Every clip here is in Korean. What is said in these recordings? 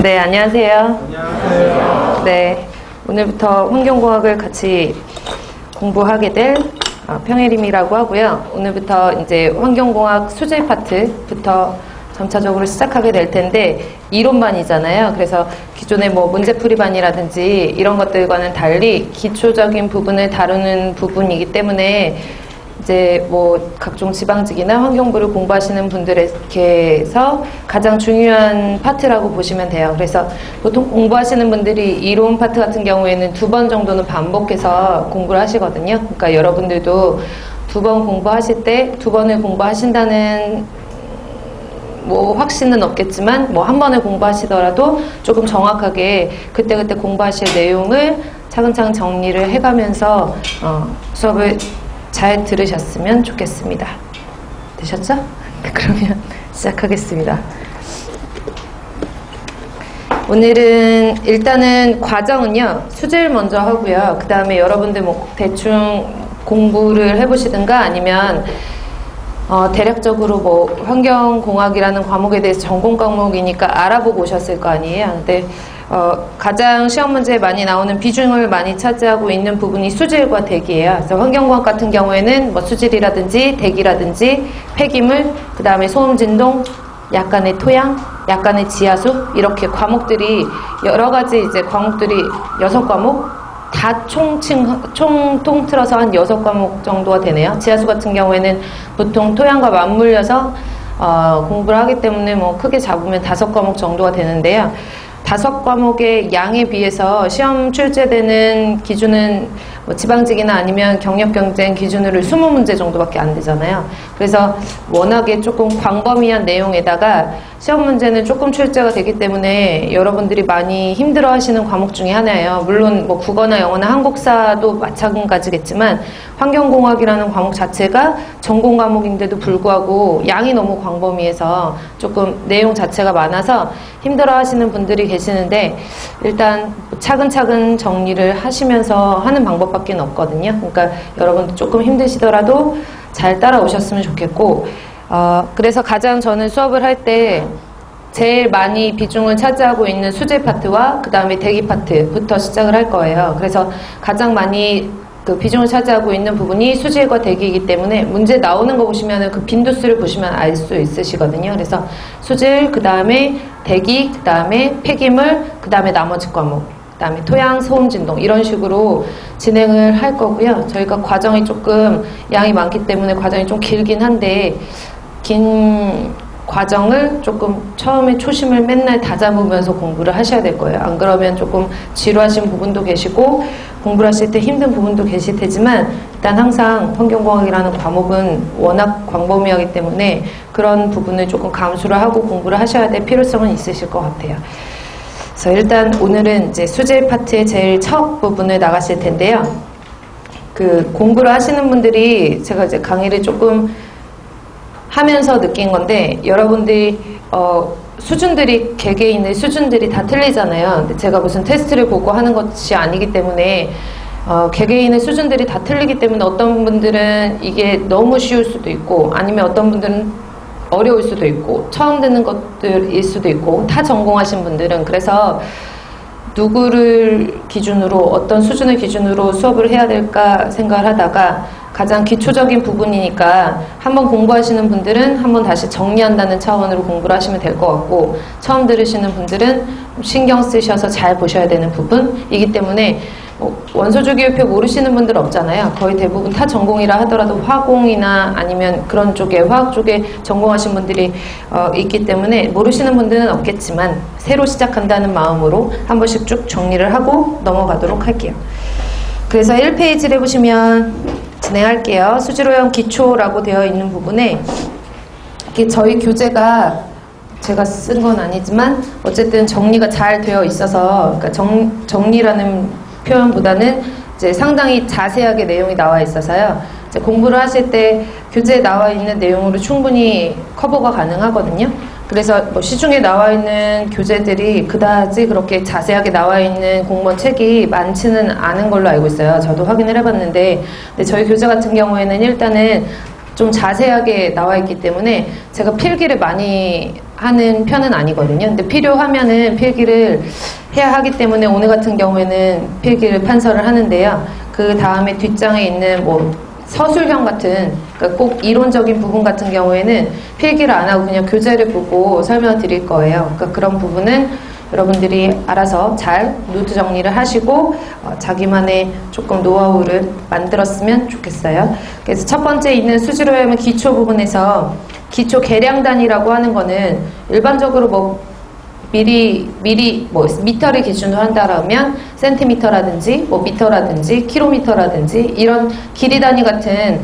네, 안녕하세요. 안녕하세요. 네, 오늘부터 환경공학을 같이 공부하게 될 평혜림이라고 하고요. 오늘부터 이제 환경공학 수질 파트부터 점차적으로 시작하게 될 텐데, 이론반이잖아요. 그래서 기존의 뭐 문제풀이반이라든지 이런 것들과는 달리 기초적인 부분을 다루는 부분이기 때문에 이제 뭐 각종 지방직이나 환경부를 공부하시는 분들에게서 가장 중요한 파트라고 보시면 돼요. 그래서 보통 공부하시는 분들이 이론 파트 같은 경우에는 2번 정도는 반복해서 공부를 하시거든요. 그러니까 여러분들도 2번 공부하실 때 2번을 공부하신다는 뭐 확신은 없겠지만 뭐 한 번을 공부하시더라도 조금 정확하게 그때그때 공부하실 내용을 차근차근 정리를 해가면서 수업을 잘 들으셨으면 좋겠습니다. 되셨죠? 그러면 시작하겠습니다. 오늘은 일단은 과정은요, 수질 먼저 하고요. 그 다음에 여러분들 뭐 대충 공부를 해보시든가 아니면 대략적으로 뭐 환경공학이라는 과목에 대해서 전공 과목이니까 알아보고 오셨을 거 아니에요. 근데 가장 시험 문제에 많이 나오는 비중을 많이 차지하고 있는 부분이 수질과 대기예요. 그래서 환경공학 같은 경우에는 뭐 수질이라든지 대기라든지 폐기물, 그 다음에 소음 진동, 약간의 토양, 약간의 지하수, 이렇게 과목들이 여러 가지 이제 과목들이 6과목 다 통틀어서 한 6과목 정도가 되네요. 지하수 같은 경우에는 보통 토양과 맞물려서 공부를 하기 때문에 뭐 크게 잡으면 5과목 정도가 되는데요. 5과목의 양에 비해서 시험 출제되는 기준은 뭐 지방직이나 아니면 경력경쟁 기준으로 20문제 정도밖에 안 되잖아요. 그래서 워낙에 조금 광범위한 내용에다가 시험 문제는 조금 출제가 되기 때문에 여러분들이 많이 힘들어 하시는 과목 중에 하나예요. 물론 뭐 국어나 영어나 한국사도 마찬가지겠지만 환경공학이라는 과목 자체가 전공 과목인데도 불구하고 양이 너무 광범위해서 조금 내용 자체가 많아서 힘들어 하시는 분들이 계시는데, 일단 차근차근 정리를 하시면서 하는 방법밖에 없거든요. 그러니까 여러분 조금 힘드시더라도 잘 따라오셨으면 좋겠고, 그래서 가장 저는 수업을 할 때 제일 많이 비중을 차지하고 있는 수질 파트와 그 다음에 대기 파트부터 시작을 할 거예요. 그래서 가장 많이 그 비중을 차지하고 있는 부분이 수질과 대기이기 때문에 문제 나오는 거 보시면 그 빈도수를 보시면 알 수 있으시거든요. 그래서 수질, 그 다음에 대기, 그 다음에 폐기물, 그 다음에 나머지 과목, 그 다음에 토양, 소음, 진동, 이런 식으로 진행을 할 거고요. 저희가 과정이 조금 양이 많기 때문에 과정이 좀 길긴 한데, 긴 과정을 조금 처음에 초심을 맨날 다잡으면서 공부를 하셔야 될 거예요. 안 그러면 조금 지루하신 부분도 계시고 공부를 하실 때 힘든 부분도 계실 테지만, 일단 항상 환경공학이라는 과목은 워낙 광범위하기 때문에 그런 부분을 조금 감수를 하고 공부를 하셔야 될 필요성은 있으실 것 같아요. 그래서 일단 오늘은 이제 수질 파트의 제일 첫 부분을 나가실 텐데요. 그 공부를 하시는 분들이 제가 이제 강의를 조금 하면서 느낀 건데, 여러분들이 수준들이 개개인의 수준들이 다 틀리잖아요. 근데 제가 무슨 테스트를 보고 하는 것이 아니기 때문에 개개인의 수준들이 다 틀리기 때문에 어떤 분들은 이게 너무 쉬울 수도 있고, 아니면 어떤 분들은 어려울 수도 있고, 처음 듣는 것들일 수도 있고, 타 전공하신 분들은. 그래서 누구를 기준으로, 어떤 수준을 기준으로 수업을 해야 될까 생각을 하다가 가장 기초적인 부분이니까 한번 공부하시는 분들은 한번 다시 정리한다는 차원으로 공부를 하시면 될 것 같고, 처음 들으시는 분들은 신경 쓰셔서 잘 보셔야 되는 부분이기 때문에 원소주기율표 모르시는 분들 없잖아요. 거의 대부분 타 전공이라 하더라도 화공이나 아니면 그런 쪽에, 화학 쪽에 전공하신 분들이 있기 때문에 모르시는 분들은 없겠지만, 새로 시작한다는 마음으로 한 번씩 쭉 정리를 하고 넘어가도록 할게요. 그래서 1페이지를 해보시면 진행할게요. 수질오염 기초라고 되어 있는 부분에, 이게 저희 교재가 제가 쓴 건 아니지만 어쨌든 정리가 잘 되어 있어서, 그러니까 정리라는 표현보다는 이제 상당히 자세하게 내용이 나와 있어서요. 이제 공부를 하실 때 교재에 나와 있는 내용으로 충분히 커버가 가능하거든요. 그래서 뭐 시중에 나와 있는 교재들이 그다지 그렇게 자세하게 나와 있는 공무원 책이 많지는 않은 걸로 알고 있어요. 저도 확인을 해봤는데, 근데 저희 교재 같은 경우에는 일단은 좀 자세하게 나와 있기 때문에 제가 필기를 많이 하는 편은 아니거든요. 근데 필요하면은 필기를 해야 하기 때문에 오늘 같은 경우에는 필기를 판서를 하는데요. 그 다음에 뒷장에 있는 뭐 서술형 같은, 그러니까 꼭 이론적인 부분 같은 경우에는 필기를 안 하고 그냥 교재를 보고 설명을 드릴 거예요. 그러니까 그런 부분은 여러분들이 알아서 잘 노트 정리를 하시고 자기만의 조금 노하우를 만들었으면 좋겠어요. 그래서 첫 번째 있는 수지로염의 기초 부분에서 기초 계량단위라고 하는 거는 일반적으로 뭐 뭐 미터를 기준으로 한다라면 센티미터라든지 뭐 미터라든지 킬로미터라든지 이런 길이 단위 같은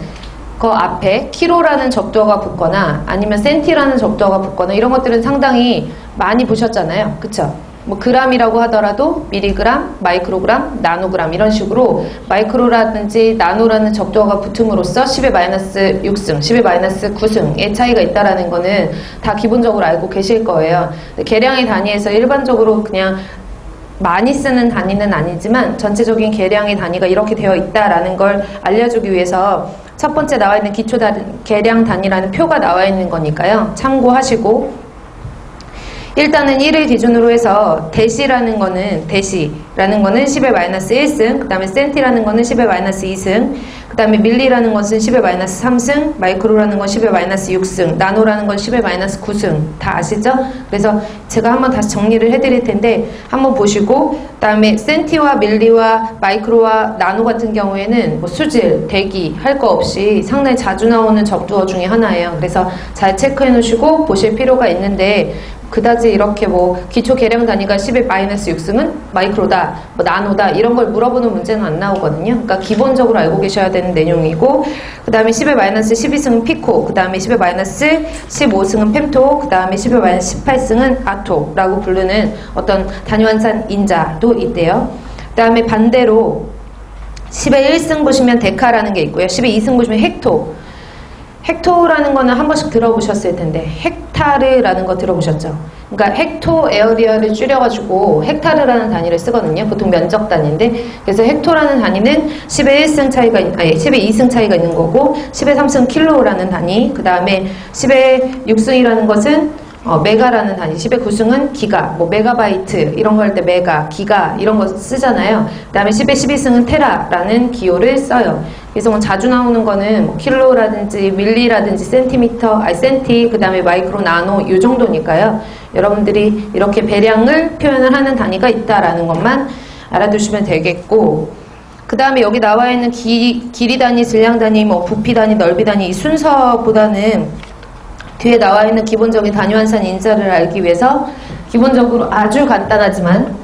그 앞에 키로라는 접두어가 붙거나 아니면 센티라는 접두어가 붙거나 이런 것들은 상당히 많이 보셨잖아요. 그쵸? 뭐 그람이라고 하더라도 미리그람, 마이크로그람, 나노그람 이런 식으로 마이크로라든지 나노라는 접두어가 붙음으로써 10의 마이너스 6승, 10의 마이너스 9승의 차이가 있다라는 거는 다 기본적으로 알고 계실 거예요. 계량의 단위에서 일반적으로 그냥 많이 쓰는 단위는 아니지만 전체적인 계량의 단위가 이렇게 되어 있다라는 걸 알려주기 위해서 첫 번째 나와 있는 기초 계량 단위라는 표가 나와 있는 거니까요. 참고하시고 일단은 1을 기준으로 해서 대시라는 거는 10의 마이너스 1승, 그 다음에 센티라는 거는 10의 마이너스 2승, 그 다음에 밀리라는 것은 10의 마이너스 3승, 마이크로라는 건 10의 마이너스 6승, 나노라는 건 10의 마이너스 9승. 다 아시죠? 그래서 제가 한번 다시 정리를 해드릴 텐데 한번 보시고, 그 다음에 센티와 밀리와 마이크로와 나노 같은 경우에는 뭐 수질, 대기 할 거 없이 상당히 자주 나오는 접두어 중에 하나예요. 그래서 잘 체크해 놓으시고 보실 필요가 있는데 그다지 이렇게 뭐 기초 계량 단위가 10의 마이너스 6승은 마이크로다, 뭐 나노다 이런 걸 물어보는 문제는 안 나오거든요. 그러니까 기본적으로 알고 계셔야 되는 내용이고, 그 다음에 10의 마이너스 12승은 피코, 그 다음에 10의 마이너스 15승은 fem토, 그 다음에 10의 마이너스 18승은 아토라고 부르는 어떤 단위환산 인자도 있대요. 그 다음에 반대로 10의 1승 보시면 데카라는 게 있고요. 10의 2승 보시면 헥토. 헥토라는 거는 한 번씩 들어보셨을 텐데 헥타르라는 거 들어보셨죠? 그러니까 헥토 에어리어를 줄여가지고 헥타르라는 단위를 쓰거든요. 보통 면적 단위인데 그래서 헥토라는 단위는 10의 1승 차이가 10의 2승 차이가 있는 거고 10의 3승 킬로라는 단위, 그 다음에 10의 6승이라는 것은 메가라는 단위, 10의 9승은 기가, 뭐 메가바이트 이런 거 할 때 메가, 기가 이런 거 쓰잖아요. 그 다음에 10의 12승은 테라라는 기호를 써요. 그래서 뭐 자주 나오는 거는 뭐 킬로라든지 밀리라든지 센티미터, 센티, 그 다음에 마이크로, 나노 이 정도니까요. 여러분들이 이렇게 배량을 표현을 하는 단위가 있다라는 것만 알아두시면 되겠고, 그 다음에 여기 나와 있는 길이 단위, 질량 단위, 뭐 부피 단위, 넓이 단위 이 순서보다는 뒤에 나와 있는 기본적인 단위환산 인자를 알기 위해서 기본적으로 아주 간단하지만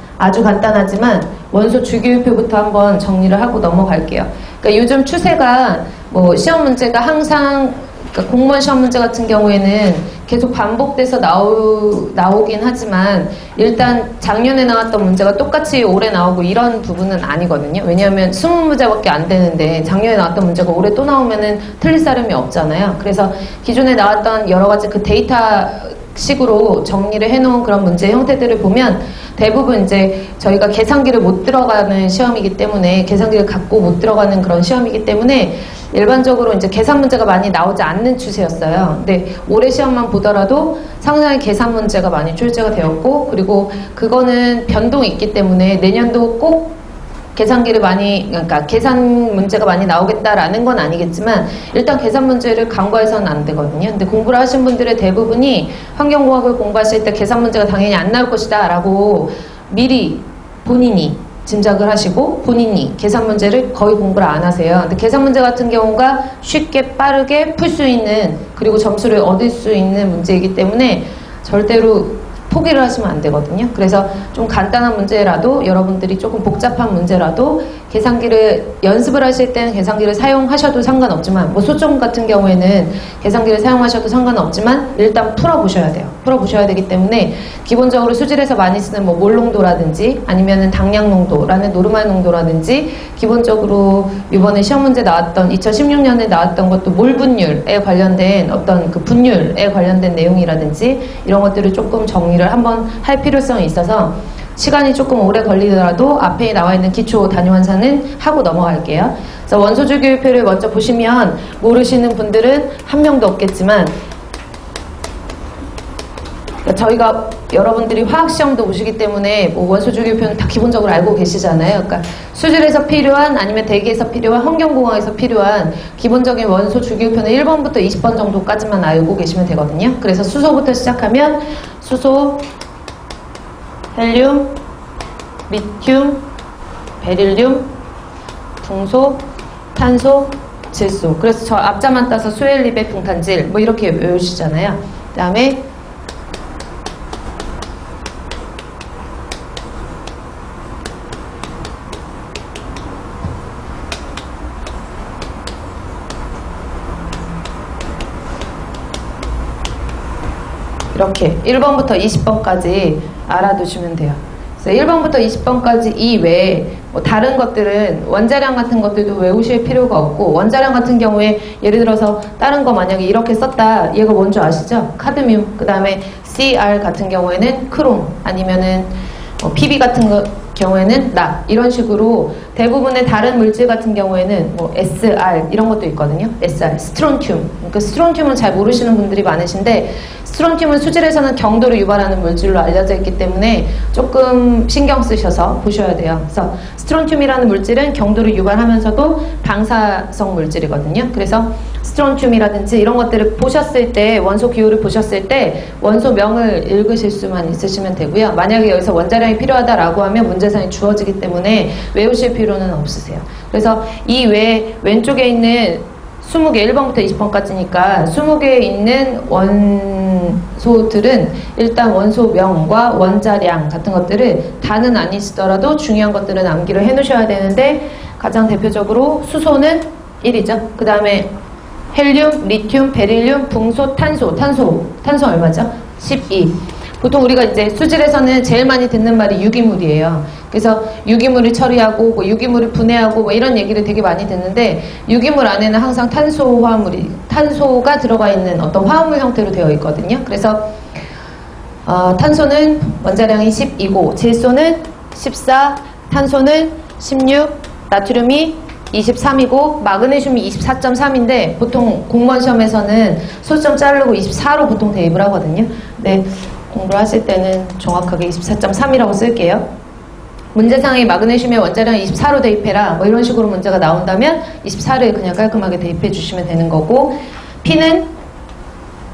원소 주기율표부터 한번 정리를 하고 넘어갈게요. 그러니까 요즘 추세가 뭐 시험 문제가 항상 그러니까 공무원 시험 문제 같은 경우에는 계속 반복돼서 나오긴 하지만 일단 작년에 나왔던 문제가 똑같이 올해 나오고 이런 부분은 아니거든요. 왜냐하면 20문제밖에 안 되는데 작년에 나왔던 문제가 올해 또 나오면은 틀릴 사람이 없잖아요. 그래서 기존에 나왔던 여러 가지 그 데이터 식으로 정리를 해놓은 그런 문제 형태들을 보면 대부분 이제 저희가 계산기를 못 들어가는 시험이기 때문에 계산기를 갖고 못 들어가는 그런 시험이기 때문에 일반적으로 이제 계산 문제가 많이 나오지 않는 추세였어요. 근데 올해 시험만 보더라도 상당히 계산 문제가 많이 출제가 되었고, 그리고 그거는 변동이 있기 때문에 내년도 꼭 계산기를 그러니까 계산 문제가 많이 나오겠다라는 건 아니겠지만 일단 계산 문제를 간과해서는 안 되거든요. 근데 공부를 하신 분들의 대부분이 환경공학을 공부하실 때 계산 문제가 당연히 안 나올 것이다 라고 미리 본인이 짐작을 하시고 본인이 계산 문제를 거의 공부를 안 하세요. 근데 계산 문제 같은 경우가 쉽게 빠르게 풀 수 있는, 그리고 점수를 얻을 수 있는 문제이기 때문에 절대로 포기를 하시면 안 되거든요. 그래서 좀 간단한 문제라도 여러분들이 조금 복잡한 문제라도 계산기를 연습을 하실 때는 계산기를 사용하셔도 상관없지만, 뭐 소점 같은 경우에는 계산기를 사용하셔도 상관없지만 일단 풀어보셔야 돼요. 풀어보셔야 되기 때문에 기본적으로 수질에서 많이 쓰는 뭐 몰농도라든지 아니면은 당량 농도라는 노르말 농도라든지, 기본적으로 이번에 시험 문제 나왔던 2016년에 나왔던 것도 몰 분율에 관련된 어떤 그 분율에 관련된 내용이라든지 이런 것들을 조금 정리를 한번 할 필요성이 있어서 시간이 조금 오래 걸리더라도 앞에 나와 있는 기초 단위환산은 하고 넘어갈게요. 그래서 원소주기율표를 먼저 보시면 모르시는 분들은 한 명도 없겠지만 저희가 여러분들이 화학시험도 보시기 때문에 뭐 원소 주기율표는 다 기본적으로 알고 계시잖아요. 그러니까 수질에서 필요한 아니면 대기에서 필요한 환경공학에서 필요한 기본적인 원소 주기율표는 1번부터 20번 정도까지만 알고 계시면 되거든요. 그래서 수소부터 시작하면 수소, 헬륨, 리튬, 베릴륨, 붕소, 탄소, 질소. 그래서 저 앞자만 따서 수엘리베, 붕탄질 뭐 이렇게 외우시잖아요. 그 다음에 이렇게 1번부터 20번까지 알아두시면 돼요. 그래서 1번부터 20번까지 이외에 뭐 다른 것들은 원자량 같은 것들도 외우실 필요가 없고, 원자량 같은 경우에 예를 들어서 다른 거 만약에 이렇게 썼다, 얘가 뭔지 아시죠? 카드뮴, 그 다음에 CR 같은 경우에는 크롬, 아니면은 PB 같은 경우에는 나, 이런 식으로 대부분의 다른 물질 같은 경우에는 뭐 SR 이런 것도 있거든요. SR, 스트론튬. 그러니까 스트론튬은 잘 모르시는 분들이 많으신데, 스트론튬은 수질에서는 경도를 유발하는 물질로 알려져 있기 때문에 조금 신경 쓰셔서 보셔야 돼요. 그래서 스트론튬이라는 물질은 경도를 유발하면서도 방사성 물질이거든요. 그래서 스트론튬이라든지 이런 것들을 보셨을 때, 원소 기호를 보셨을 때 원소명을 읽으실 수만 있으시면 되고요. 만약에 여기서 원자량이 필요하다라고 하면 문제상이 주어지기 때문에 외우실 필요는 없으세요. 그래서 이 외에 왼쪽에 있는 20개, 1번부터 20번까지니까 20개에 있는 원소들은 일단 원소명과 원자량 같은 것들을 다는 아니시더라도 중요한 것들은 암기를 해 놓으셔야 되는데, 가장 대표적으로 수소는 1이죠. 그 다음에 헬륨, 리튬, 베릴륨, 붕소, 탄소 얼마죠? 12. 보통 우리가 이제 수질에서는 제일 많이 듣는 말이 유기물이에요. 그래서 유기물을 처리하고 뭐 유기물을 분해하고 뭐 이런 얘기를 되게 많이 듣는데, 유기물 안에는 항상 탄소가 들어가 있는 어떤 화합물 형태로 되어 있거든요. 그래서 탄소는 원자량이 12고 질소는 14, 탄소는 16, 나트륨이 23이고 마그네슘이 24.3인데 보통 공무원 시험에서는 소수점 자르고 24로 보통 대입을 하거든요. 네, 공부를 하실 때는 정확하게 24.3이라고 쓸게요. 문제상에 마그네슘의 원자량 24로 대입해라 뭐 이런 식으로 문제가 나온다면 24를 그냥 깔끔하게 대입해 주시면 되는 거고, P는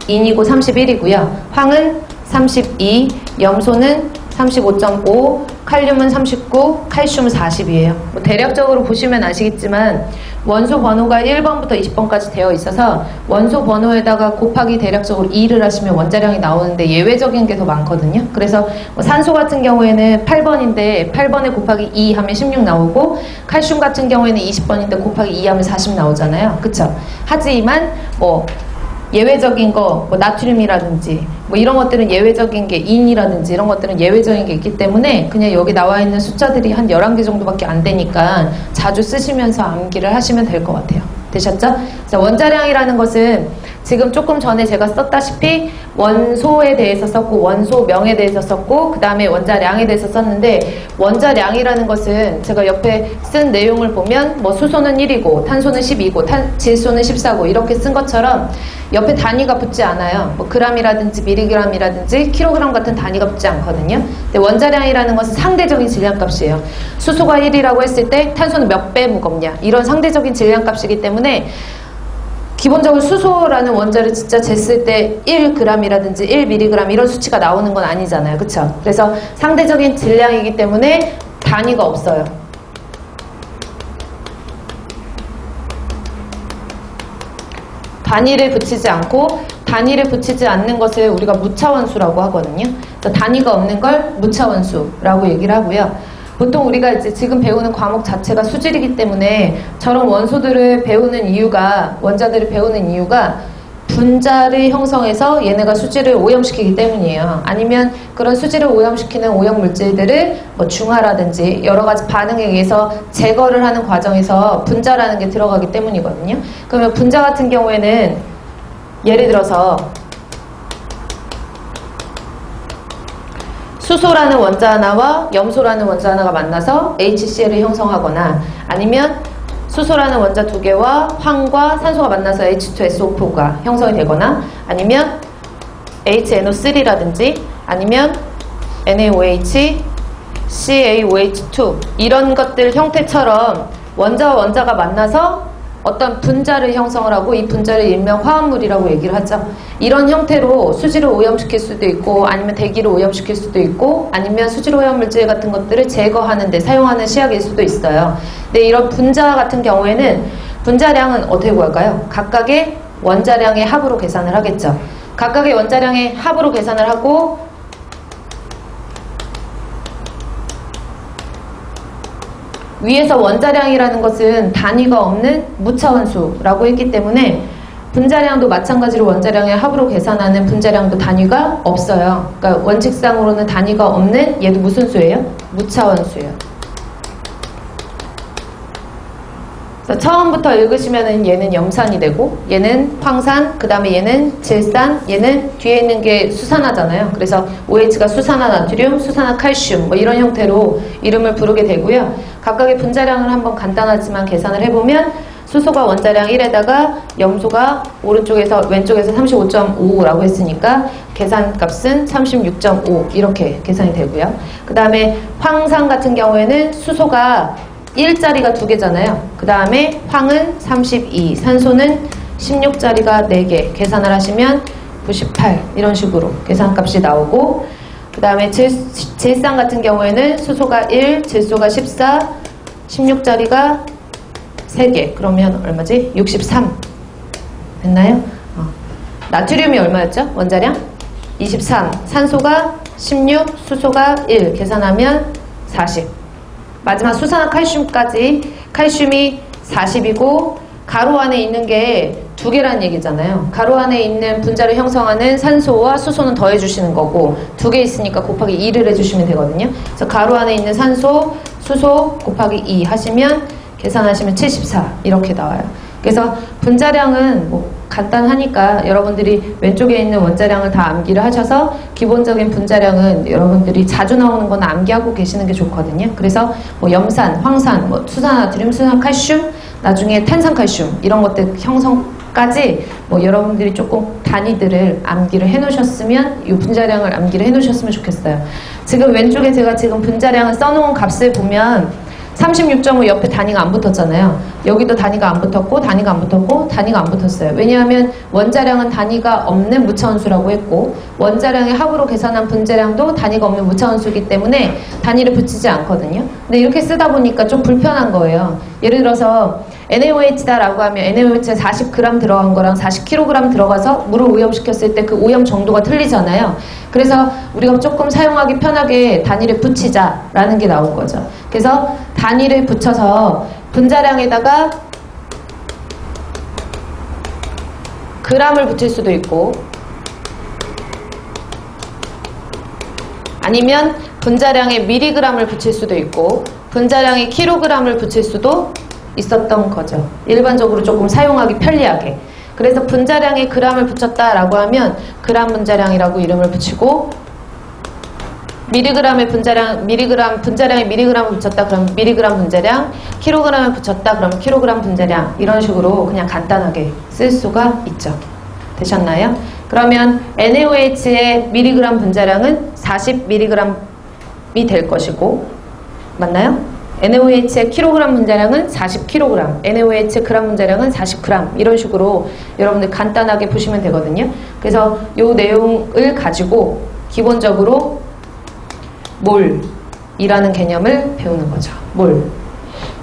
인이고 31이고요. 황은 32, 염소는 35.5, 칼륨은 39, 칼슘은 40이에요. 뭐 대략적으로 보시면 아시겠지만 원소 번호가 1번부터 20번까지 되어 있어서 원소 번호에다가 곱하기 대략적으로 2를 하시면 원자량이 나오는데 예외적인 게 더 많거든요. 그래서 뭐 산소 같은 경우에는 8번인데 8번에 곱하기 2 하면 16 나오고, 칼슘 같은 경우에는 20번인데 곱하기 2 하면 40 나오잖아요. 그쵸? 하지만 뭐 예외적인 거, 뭐 나트륨이라든지 뭐 이런 것들은 예외적인 게, 인이라든지 이런 것들은 예외적인 게 있기 때문에 그냥 여기 나와 있는 숫자들이 한 11개 정도밖에 안 되니까 자주 쓰시면서 암기를 하시면 될 것 같아요. 되셨죠? 자, 원자량이라는 것은 지금 조금 전에 제가 썼다시피 원소에 대해서 썼고 원소명에 대해서 썼고 그 다음에 원자량에 대해서 썼는데, 원자량이라는 것은 제가 옆에 쓴 내용을 보면 뭐 수소는 1이고 탄소는 12고 질소는 14고 이렇게 쓴 것처럼 옆에 단위가 붙지 않아요. 뭐 그람이라든지 미리그람이라든지 킬로그램 같은 단위가 붙지 않거든요. 근데 원자량이라는 것은 상대적인 질량값이에요. 수소가 1이라고 했을 때 탄소는 몇 배 무겁냐, 이런 상대적인 질량값이기 때문에 기본적으로 수소라는 원자를 진짜 쟀을 때 1g이라든지 1mg 이런 수치가 나오는 건 아니잖아요. 그쵸? 그래서 상대적인 질량이기 때문에 단위가 없어요. 단위를 붙이지 않고, 단위를 붙이지 않는 것을 우리가 무차원수라고 하거든요. 그래서 단위가 없는 걸 무차원수라고 얘기를 하고요. 보통 우리가 이제 지금 배우는 과목 자체가 수질이기 때문에 저런 원소들을 배우는 이유가, 원자들을 배우는 이유가 분자를 형성해서 얘네가 수질을 오염시키기 때문이에요. 아니면 그런 수질을 오염시키는 오염 물질들을 뭐 중화라든지 여러 가지 반응에 의해서 제거를 하는 과정에서 분자라는 게 들어가기 때문이거든요. 그러면 분자 같은 경우에는 예를 들어서 수소라는 원자 하나와 염소라는 원자 하나가 만나서 HCl을 형성하거나, 아니면 수소라는 원자 2개와 황과 산소가 만나서 H2SO4가 형성이 되거나, 아니면 HNO3라든지 아니면 NaOH, CaOH2 이런 것들 형태처럼 원자와 원자가 만나서 어떤 분자를 형성을 하고 이 분자를 일명 화합물이라고 얘기를 하죠. 이런 형태로 수지를 오염시킬 수도 있고 아니면 대기를 오염시킬 수도 있고 아니면 수질 오염물질 같은 것들을 제거하는 데 사용하는 시약일 수도 있어요. 근데 이런 분자 같은 경우에는 분자량은 어떻게 구할까요? 각각의 원자량의 합으로 계산을 하겠죠. 각각의 원자량의 합으로 계산을 하고 위에서 원자량이라는 것은 단위가 없는 무차원수라고 했기 때문에 분자량도 마찬가지로 원자량의 합으로 계산하는 분자량도 단위가 없어요. 그러니까 원칙상으로는 단위가 없는 얘도 무슨 수예요? 무차원수예요. 그래서 처음부터 읽으시면은 얘는 염산이 되고 얘는 황산, 그 다음에 얘는 질산, 얘는 뒤에 있는 게 수산화잖아요. 그래서 OH가 수산화 나트륨, 수산화 칼슘 뭐 이런 형태로 이름을 부르게 되고요. 각각의 분자량을 한번 간단하지만 계산을 해보면 수소가 원자량 1에다가 염소가 오른쪽에서 왼쪽에서 35.5라고 했으니까 계산값은 36.5 이렇게 계산이 되고요. 그 다음에 황산 같은 경우에는 수소가 1자리가 2개잖아요. 그 다음에 황은 32, 산소는 16자리가 4개 계산을 하시면 98 이런 식으로 계산값이 나오고 그 다음에 질산 같은 경우에는 수소가 1, 질소가 14, 16자리가 3개 그러면 얼마지? 63 됐나요? 나트륨이 얼마였죠? 원자량? 23 산소가 16, 수소가 1 계산하면 40 마지막 수산화 칼슘까지 칼슘이 40이고 가로 안에 있는 게 2개라는 얘기잖아요. 가로 안에 있는 분자를 형성하는 산소와 수소는 더해주시는 거고 2개 있으니까 곱하기 2를 해주시면 되거든요. 그래서 가로 안에 있는 산소, 수소 곱하기 2 하시면 계산하시면 74 이렇게 나와요. 그래서 분자량은 뭐 간단하니까 여러분들이 왼쪽에 있는 원자량을 다 암기를 하셔서 기본적인 분자량은 여러분들이 자주 나오는 건 암기하고 계시는 게 좋거든요. 그래서 뭐 염산, 황산, 뭐 수산화트륨, 수산칼슘, 나중에 탄산칼슘 이런 것들 형성까지 뭐 여러분들이 조금 단위들을 암기를 해놓으셨으면 이 분자량을 암기를 해놓으셨으면 좋겠어요. 지금 왼쪽에 제가 지금 분자량을 써놓은 값을 보면 36.5 옆에 단위가 안 붙었잖아요. 여기도 단위가 안 붙었고 단위가 안 붙었고 단위가 안 붙었어요. 왜냐하면 원자량은 단위가 없는 무차원수라고 했고 원자량의 합으로 계산한 분자량도 단위가 없는 무차원수이기 때문에 단위를 붙이지 않거든요. 근데 이렇게 쓰다 보니까 좀 불편한 거예요. 예를 들어서 NaOH다라고 하면 NaOH에 40g 들어간 거랑 40kg 들어가서 물을 오염시켰을 때 그 오염 정도가 틀리잖아요. 그래서 우리가 조금 사용하기 편하게 단위를 붙이자라는 게 나온 거죠. 그래서 단위를 붙여서 분자량에다가 g을 붙일 수도 있고 아니면 분자량에 미리그램을 붙일 수도 있고 분자량에 킬로그램을 붙일 수도 있었던 거죠. 일반적으로 조금 사용하기 편리하게. 그래서 분자량에 g을 붙였다라고 하면 그램 분자량이라고 이름을 붙이고 미리그램의 분자량에 미리그램을 붙였다 그러면 미리그램 분자량, 킬로그램을 붙였다 그러면 킬로그램 분자량 이런 식으로 그냥 간단하게 쓸 수가 있죠. 되셨나요? 그러면 NaOH의 미리그램 분자량은 40mg이 될 것이고 맞나요? NaOH의 킬로그램 분자량은 40kg, NaOH의 그램 분자량은 40g 이런 식으로 여러분들 간단하게 보시면 되거든요. 그래서 이 내용을 가지고 기본적으로 몰이라는 개념을 배우는 거죠.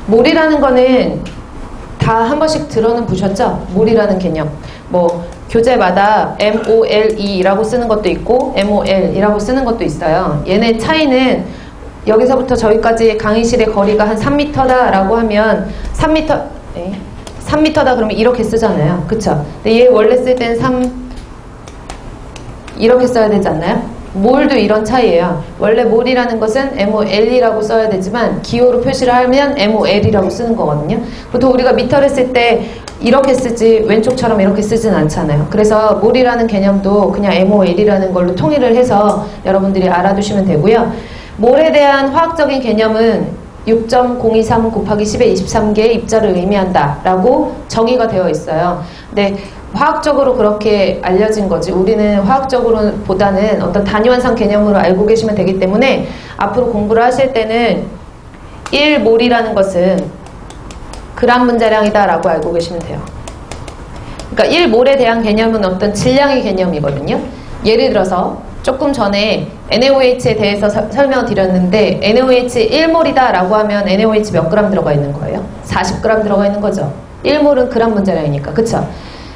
몰이라는 거는 다 한 번씩 들어는 보셨죠? 몰이라는 개념. 뭐 교재마다 MOLE라고 쓰는 것도 있고 MOL이라고 쓰는 것도 있어요. 얘네 차이는 여기서부터 저기까지 강의실의 거리가 한 3m다라고 하면 3m다 그러면 이렇게 쓰잖아요. 그쵸? 근데 얘 원래 쓸 때는 이렇게 써야 되지 않나요? 몰도 이런 차이예요. 원래 몰이라는 것은 MOL이라고 써야 되지만 기호로 표시를 하면 MOL이라고 쓰는 거거든요. 보통 우리가 미터를 쓸 때 이렇게 쓰지 왼쪽처럼 이렇게 쓰진 않잖아요. 그래서 몰이라는 개념도 그냥 MOL이라는 걸로 통일을 해서 여러분들이 알아두시면 되고요. 몰에 대한 화학적인 개념은 6.023 곱하기 10의 23개의 입자를 의미한다 라고 정의가 되어 있어요. 근데 화학적으로 그렇게 알려진 거지. 우리는 화학적으로 보다는 어떤 단위환상 개념으로 알고 계시면 되기 때문에 앞으로 공부를 하실 때는 1몰이라는 것은 그람 분자량이다 라고 알고 계시면 돼요. 그러니까 1몰에 대한 개념은 어떤 질량의 개념이거든요. 예를 들어서 조금 전에 NaOH에 대해서 설명을 드렸는데 NaOH 1몰이다 라고 하면 NaOH 몇 그램 들어가 있는 거예요? 40g 들어가 있는 거죠. 1몰은 그람 분자량이니까. 그쵸?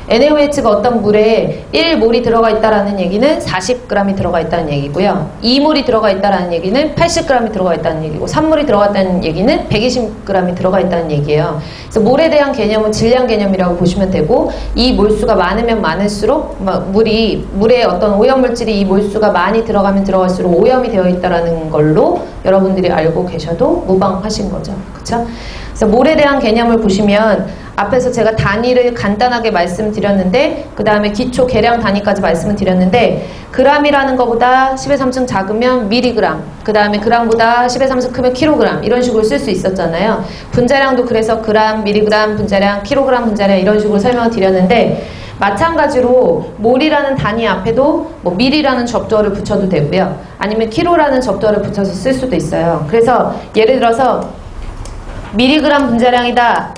NaOH가 어떤 물에 1몰이 들어가 있다라는 얘기는 40g이 들어가 있다는 얘기고요. 2몰이 들어가 있다라는 얘기는 80g이 들어가 있다는 얘기고 3몰이 들어가 있다는 얘기는 120g이 들어가 있다는 얘기예요. 그래서 몰에 대한 개념은 질량 개념이라고 보시면 되고 이 몰수가 많으면 많을수록 물에 어떤 오염물질이 이 몰수가 많이 들어가면 들어갈수록 오염이 되어 있다라는 걸로 여러분들이 알고 계셔도 무방하신 거죠. 그쵸? 그래서 몰에 대한 개념을 보시면 앞에서 제가 단위를 간단하게 말씀드렸는데 그 다음에 기초 계량 단위까지 말씀을 드렸는데 그람이라는 것보다 10의 3승 작으면 미리그람, 그 다음에 그람보다 10의 3승 크면 킬로그램 이런 식으로 쓸 수 있었잖아요. 분자량도 그래서 그람, 미리그람, 분자량, 킬로그램 분자량 이런 식으로 설명을 드렸는데 마찬가지로 몰이라는 단위 앞에도 뭐 밀이라는 접두어를 붙여도 되고요. 아니면 킬로라는 접두어를 붙여서 쓸 수도 있어요. 그래서 예를 들어서 미리그람 분자량이다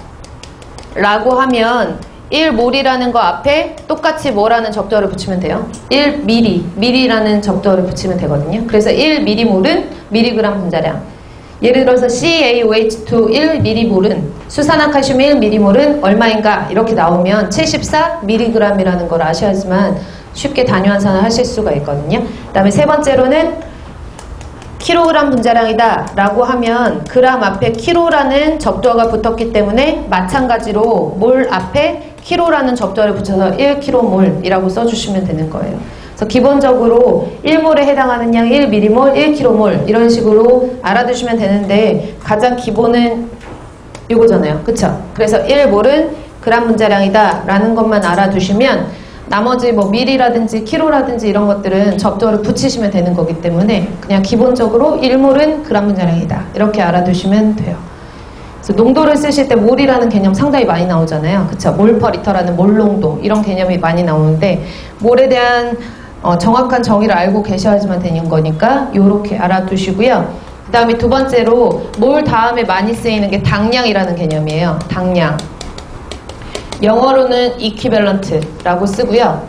라고 하면 1몰이라는 거 앞에 똑같이 뭐라는 접두어를 붙이면 돼요? 1ml라는 접두어를 붙이면 되거든요. 그래서 1ml몰은 미리그람 분자량. 예를 들어서 CaOH2 1ml몰은 수산화칼슘 1ml몰은 얼마인가 이렇게 나오면 74mg이라는 걸 아셔야지만 쉽게 단위환산을 하실 수가 있거든요. 그 다음에 세 번째로는 킬로그램 분자량이다 라고 하면 그람 앞에 킬로라는 접두어가 붙었기 때문에 마찬가지로 몰 앞에 킬로라는 접두어를 붙여서 1km몰이라고 써주시면 되는 거예요. 그래서 기본적으로 1몰에 해당하는 양 1m몰, 1km몰 이런 식으로 알아두시면 되는데 가장 기본은 이거잖아요. 그쵸? 그래서 1몰은 그람 분자량이다 라는 것만 알아두시면 나머지 뭐 밀이라든지 킬로라든지 이런 것들은 접두어를 붙이시면 되는 거기 때문에 그냥 기본적으로 1몰은 그람 분자량이다 이렇게 알아두시면 돼요. 그래서 농도를 쓰실 때 몰이라는 개념 상당히 많이 나오잖아요. 그쵸? 몰 퍼 리터라는 몰농도 이런 개념이 많이 나오는데 몰에 대한 정확한 정의를 알고 계셔야지만 되는 거니까 이렇게 알아두시고요. 그 다음에 두 번째로 몰 다음에 많이 쓰이는 게 당량이라는 개념이에요. 당량. 영어로는 equivalent라고 쓰고요.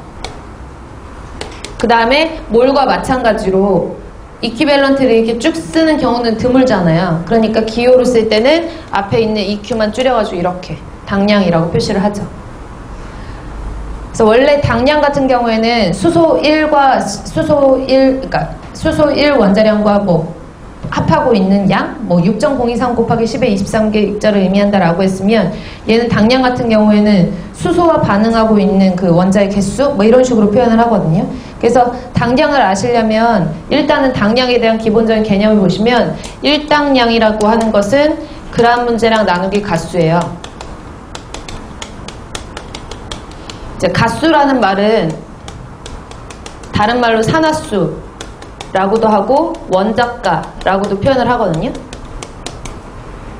그 다음에 몰과 마찬가지로 equivalent를 이렇게 쭉 쓰는 경우는 드물잖아요. 그러니까 기호로 쓸 때는 앞에 있는 EQ만 줄여가지고 이렇게 당량이라고 표시를 하죠. 그래서 원래 당량 같은 경우에는 수소 1과 그러니까 수소 1 원자량과 뭐 합하고 있는 양, 뭐 6.023 곱하기 10의 23개 입자를 의미한다라고 했으면 얘는 당량 같은 경우에는 수소와 반응하고 있는 그 원자의 개수 뭐 이런 식으로 표현을 하거든요. 그래서 당량을 아시려면 일단은 당량에 대한 기본적인 개념을 보시면 일당량이라고 하는 것은 그람 분자량 나누기 가수예요. 이제 가수라는 말은 다른 말로 산화수 라고도 하고 원자가라고도 표현을 하거든요.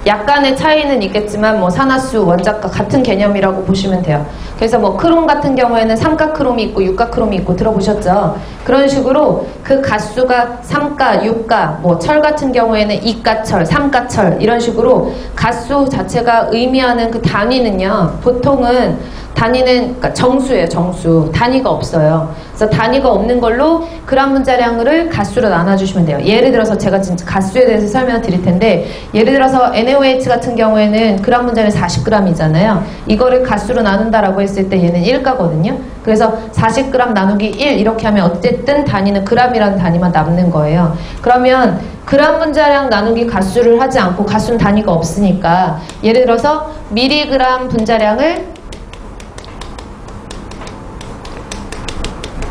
약간의 차이는 있겠지만 뭐 산화수, 원자가 같은 개념이라고 보시면 돼요. 그래서 뭐 크롬 같은 경우에는 삼가 크롬이 있고 육가 크롬이 있고 들어보셨죠? 그런 식으로 그 가수가 삼가, 육가, 뭐 철 같은 경우에는 이가철, 삼가철 이런 식으로 가수 자체가 의미하는 그 단위는요. 보통은 단위는 그러니까 정수예요. 정수. 단위가 없어요. 그래서 단위가 없는 걸로 그람 분자량을 가수로 나눠주시면 돼요. 예를 들어서 제가 진짜 가수에 대해서 설명을 드릴 텐데 예를 들어서 NaOH 같은 경우에는 그람 분자량 40g이잖아요. 이거를 가수로 나눈다라고 했을 때 얘는 1가거든요. 그래서 40g 나누기 1 이렇게 하면 어쨌든 단위는 g이라는 단위만 남는 거예요. 그러면 그람 분자량 나누기 가수를 하지 않고 가수는 단위가 없으니까 예를 들어서 미리그람 분자량을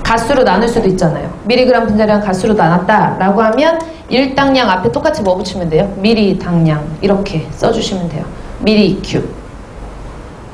가수로 나눌 수도 있잖아요. 미리그람 분자량 가수로 나눴다라고 하면 일당량 앞에 똑같이 뭐 붙이면 돼요? 미리당량 이렇게 써주시면 돼요. 미리Q.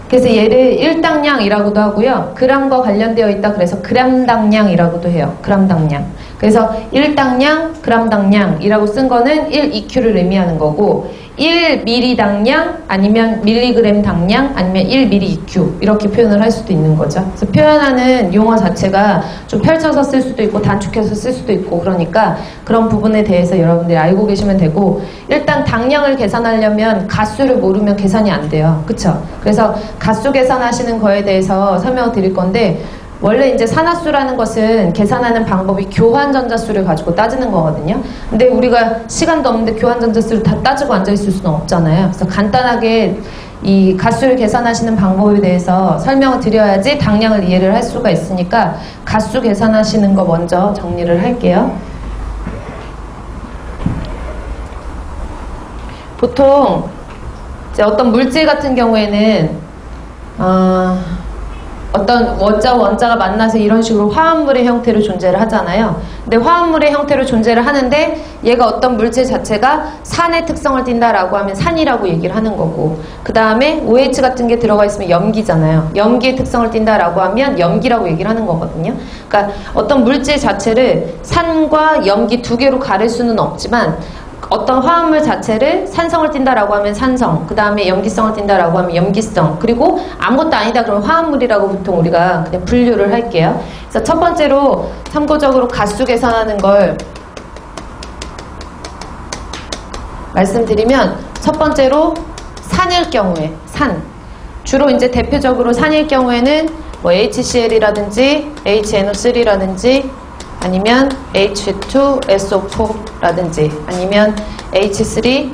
그래서 얘를 일당량이라고도 하고요. 그람과 관련되어 있다 그래서 그람당량이라고도 해요. 그람당량. 그래서 1당량, g당량이라고 쓴 거는 1EQ를 의미하는 거고 1ml당량 아니면 밀리그램 당량 아니면 1mlEQ 이렇게 표현을 할 수도 있는 거죠. 그래서 표현하는 용어 자체가 좀 펼쳐서 쓸 수도 있고 단축해서 쓸 수도 있고 그러니까 그런 부분에 대해서 여러분들이 알고 계시면 되고 일단 당량을 계산하려면 가수를 모르면 계산이 안 돼요. 그쵸? 그래서 가수 계산하시는 거에 대해서 설명을 드릴 건데 원래 이제 산화수라는 것은 계산하는 방법이 교환전자수를 가지고 따지는 거거든요. 근데 우리가 시간도 없는데 교환전자수를 다 따지고 앉아있을 수는 없잖아요. 그래서 간단하게 이 가수를 계산하시는 방법에 대해서 설명을 드려야지 당량을 이해를 할 수가 있으니까 가수 계산하시는 거 먼저 정리를 할게요. 보통 이제 어떤 물질 같은 경우에는 어떤 원자가 만나서 이런 식으로 화합물의 형태로 존재를 하잖아요. 근데 화합물의 형태로 존재를 하는데 얘가 어떤 물질 자체가 산의 특성을 띈다라고 하면 산이라고 얘기를 하는 거고 그 다음에 OH 같은 게 들어가 있으면 염기잖아요. 염기의 특성을 띈다라고 하면 염기라고 얘기를 하는 거거든요. 그러니까 어떤 물질 자체를 산과 염기 두 개로 가릴 수는 없지만 어떤 화합물 자체를 산성을 띈다라고 하면 산성, 그 다음에 염기성을 띈다라고 하면 염기성, 그리고 아무것도 아니다 그러면 화합물이라고 보통 우리가 그냥 분류를 할게요. 그래서 첫 번째로 참고적으로 가수 계산하는 걸 말씀드리면 첫 번째로 산일 경우에 산 주로 이제 대표적으로 산일 경우에는 뭐 HCl이라든지 HNO3라든지 아니면 H2SO4라든지 아니면 H3PO4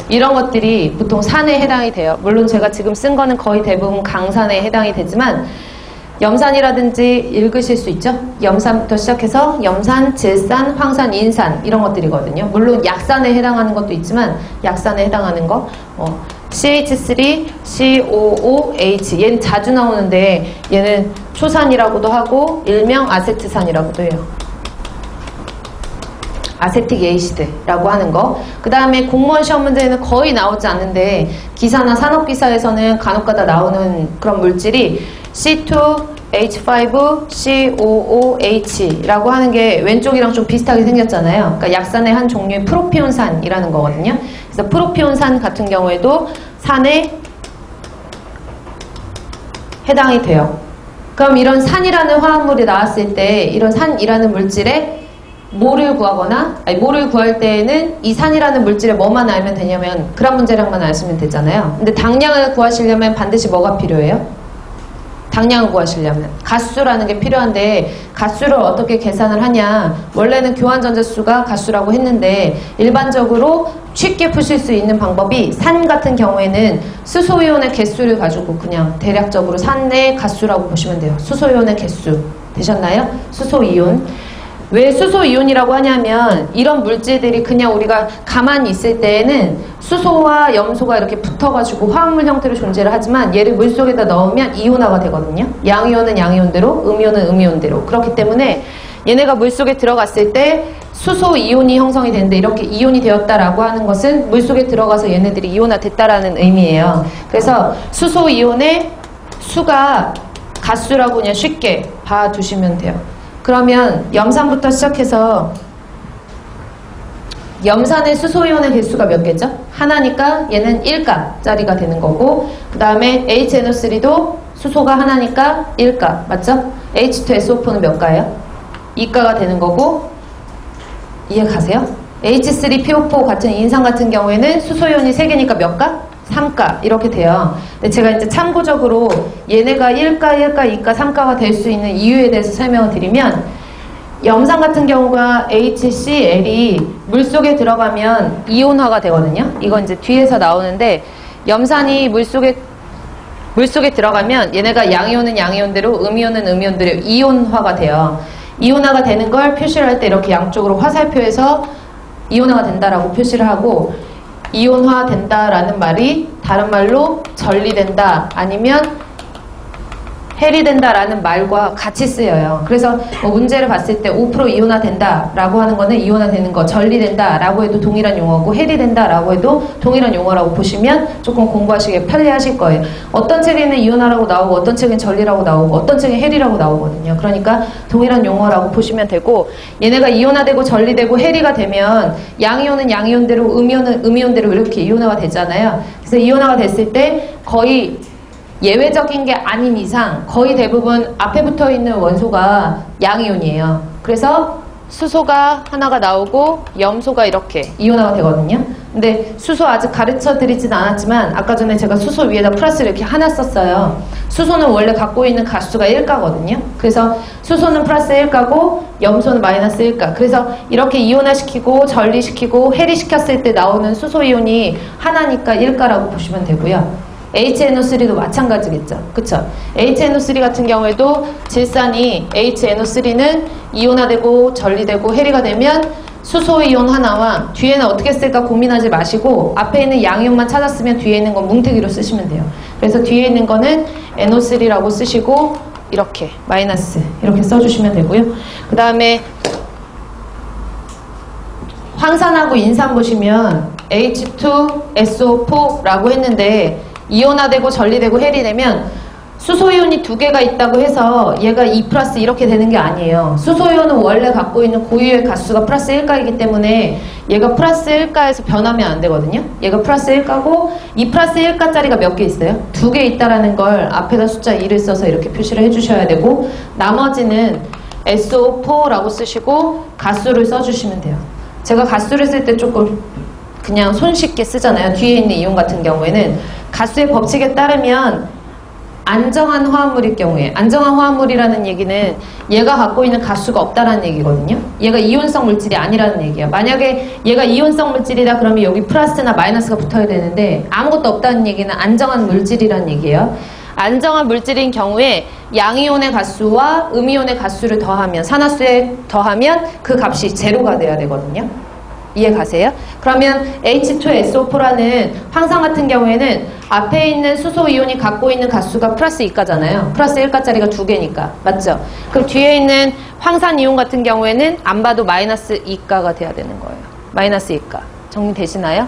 이런 것들이 보통 산에 해당이 돼요. 물론 제가 지금 쓴 거는 거의 대부분 강산에 해당이 되지만 염산이라든지 읽으실 수 있죠? 염산부터 시작해서 염산, 질산, 황산, 인산 이런 것들이거든요. 물론 약산에 해당하는 것도 있지만 약산에 해당하는 거 CH3, COOH 얘는 자주 나오는데 얘는 초산이라고도 하고 일명 아세트산이라고도 해요. 아세틱 에이시드라고 하는 거. 그 다음에 공무원 시험 문제에는 거의 나오지 않는데 기사나 산업기사에서는 간혹가다 나오는 그런 물질이 C2H5COOH라고 하는 게 왼쪽이랑 좀 비슷하게 생겼잖아요. 그러니까 약산의 한 종류의 프로피온산이라는 거거든요. 그래서 프로피온산 같은 경우에도 산에 해당이 돼요. 그럼 이런 산이라는 화합물이 나왔을 때 이런 산이라는 물질에 뭐를 구하거나 뭐를 구할 때에는 이 산이라는 물질에 뭐만 알면 되냐면 그람 문제량만 아시면 되잖아요. 근데 당량을 구하시려면 반드시 뭐가 필요해요? 당량을 구하시려면 가수라는 게 필요한데 가수를 어떻게 계산을 하냐 원래는 교환전자수가 가수라고 했는데 일반적으로 쉽게 푸실 수 있는 방법이 산 같은 경우에는 수소이온의 개수를 가지고 그냥 대략적으로 산의 가수라고 보시면 돼요. 수소이온의 개수 되셨나요? 수소이온 왜 수소이온이라고 하냐면 이런 물질들이 그냥 우리가 가만히 있을 때에는 수소와 염소가 이렇게 붙어가지고 화합물 형태로 존재를 하지만 얘를 물속에다 넣으면 이온화가 되거든요. 양이온은 양이온대로 음이온은 음이온대로 그렇기 때문에 얘네가 물속에 들어갔을 때 수소이온이 형성이 되는데 이렇게 이온이 되었다라고 하는 것은 물속에 들어가서 얘네들이 이온화됐다라는 의미예요. 그래서 수소이온의 수가 가수라고 그냥 쉽게 봐두시면 돼요. 그러면 염산부터 시작해서 염산의 수소이온의 개수가 몇 개죠? 하나니까 얘는 1가짜리가 되는 거고 그 다음에 HNO3도 수소가 하나니까 1가 맞죠? H2SO4는 몇 가예요? 2가가 되는 거고 이해 가세요? H3PO4 같은 인산 같은 경우에는 수소이온이 3개니까 몇 가? 3가 이렇게 돼요. 근데 제가 이제 참고적으로 얘네가 1가, 1가, 2가, 3가가 될 수 있는 이유에 대해서 설명을 드리면 염산 같은 경우가 HCl이 물속에 들어가면 이온화가 되거든요. 이건 이제 뒤에서 나오는데 염산이 물속에 들어가면 얘네가 양이온은 양이온대로 음이온은 음이온대로 이온화가 돼요. 이온화가 되는 걸 표시를 할 때 이렇게 양쪽으로 화살표에서 이온화가 된다라고 표시를 하고 이온화 된다라는 말이 다른 말로 전리된다 아니면 헬이 된다라는 말과 같이 쓰여요. 그래서 뭐 문제를 봤을 때 5% 이온화 된다라고 하는 거는 이온화 되는 거, 전리된다라고 해도 동일한 용어고 헬이 된다라고 해도 동일한 용어라고 보시면 조금 공부하시기 편리하실 거예요. 어떤 책에는 이온화라고 나오고 어떤 책은 전리라고 나오고 어떤 책은 헬이라고 나오거든요. 그러니까 동일한 용어라고 보시면 되고, 얘네가 이온화되고 전리되고 헬이가 되면 양이온은 양이온대로 음이온은 음이온대로 이렇게 이온화가 되잖아요. 그래서 이온화가 됐을 때 거의 예외적인 게 아닌 이상 거의 대부분 앞에 붙어 있는 원소가 양이온이에요. 그래서 수소가 하나가 나오고 염소가 이렇게 이온화가 되거든요. 근데 수소 아직 가르쳐 드리진 않았지만 아까 전에 제가 수소 위에다 플러스 이렇게 하나 썼어요. 수소는 원래 갖고 있는 가수가 1가거든요. 그래서 수소는 플러스 1가고 염소는 마이너스 1가. 그래서 이렇게 이온화시키고 전리시키고 해리시켰을 때 나오는 수소 이온이 하나니까 1가라고 보시면 되고요. HNO3도 마찬가지겠죠. 그쵸? HNO3 같은 경우에도 질산이 HNO3는 이온화되고 전리되고 해리가 되면 수소이온 하나와 뒤에는 어떻게 쓸까 고민하지 마시고 앞에 있는 양이온만 찾았으면 뒤에 있는 건 뭉태기로 쓰시면 돼요. 그래서 뒤에 있는 거는 NO3라고 쓰시고 이렇게 마이너스 이렇게 써주시면 되고요. 그 다음에 황산하고 인산 보시면 H2SO4라고 했는데 이온화되고 전리되고 헬이 되면 수소이온이 2개가 있다고 해서 얘가 2 플러스 이렇게 되는 게 아니에요. 수소이온은 원래 갖고 있는 고유의 가수가 플러스 1가이기 때문에 얘가 플러스 1가에서 변하면 안 되거든요. 얘가 플러스 1가고 이 플러스 1가짜리가 몇 개 있어요? 2개 있다라는 걸 앞에다 숫자 2를 써서 이렇게 표시를 해주셔야 되고, 나머지는 SO4라고 쓰시고 가수를 써주시면 돼요. 제가 가수를 쓸 때 조금 그냥 손쉽게 쓰잖아요. 뒤에 있는 이온 같은 경우에는 가수의 법칙에 따르면 안정한 화합물일 경우에, 안정한 화합물이라는 얘기는 얘가 갖고 있는 가수가 없다라는 얘기거든요. 얘가 이온성 물질이 아니라는 얘기예요. 만약에 얘가 이온성 물질이다 그러면 여기 플러스나 마이너스가 붙어야 되는데 아무것도 없다는 얘기는 안정한 물질이라는 얘기예요. 안정한 물질인 경우에 양이온의 가수와 음이온의 가수를 더하면, 산화수에 더하면 그 값이 제로가 돼야 되거든요. 이해 가세요? 그러면 H2SO4라는 황산 같은 경우에는 앞에 있는 수소이온이 갖고 있는 가수가 플러스 2가잖아요. 플러스 1가짜리가 2개니까. 맞죠? 그럼 뒤에 있는 황산이온 같은 경우에는 안 봐도 마이너스 2가가 돼야 되는 거예요. 마이너스 2가. 정리되시나요?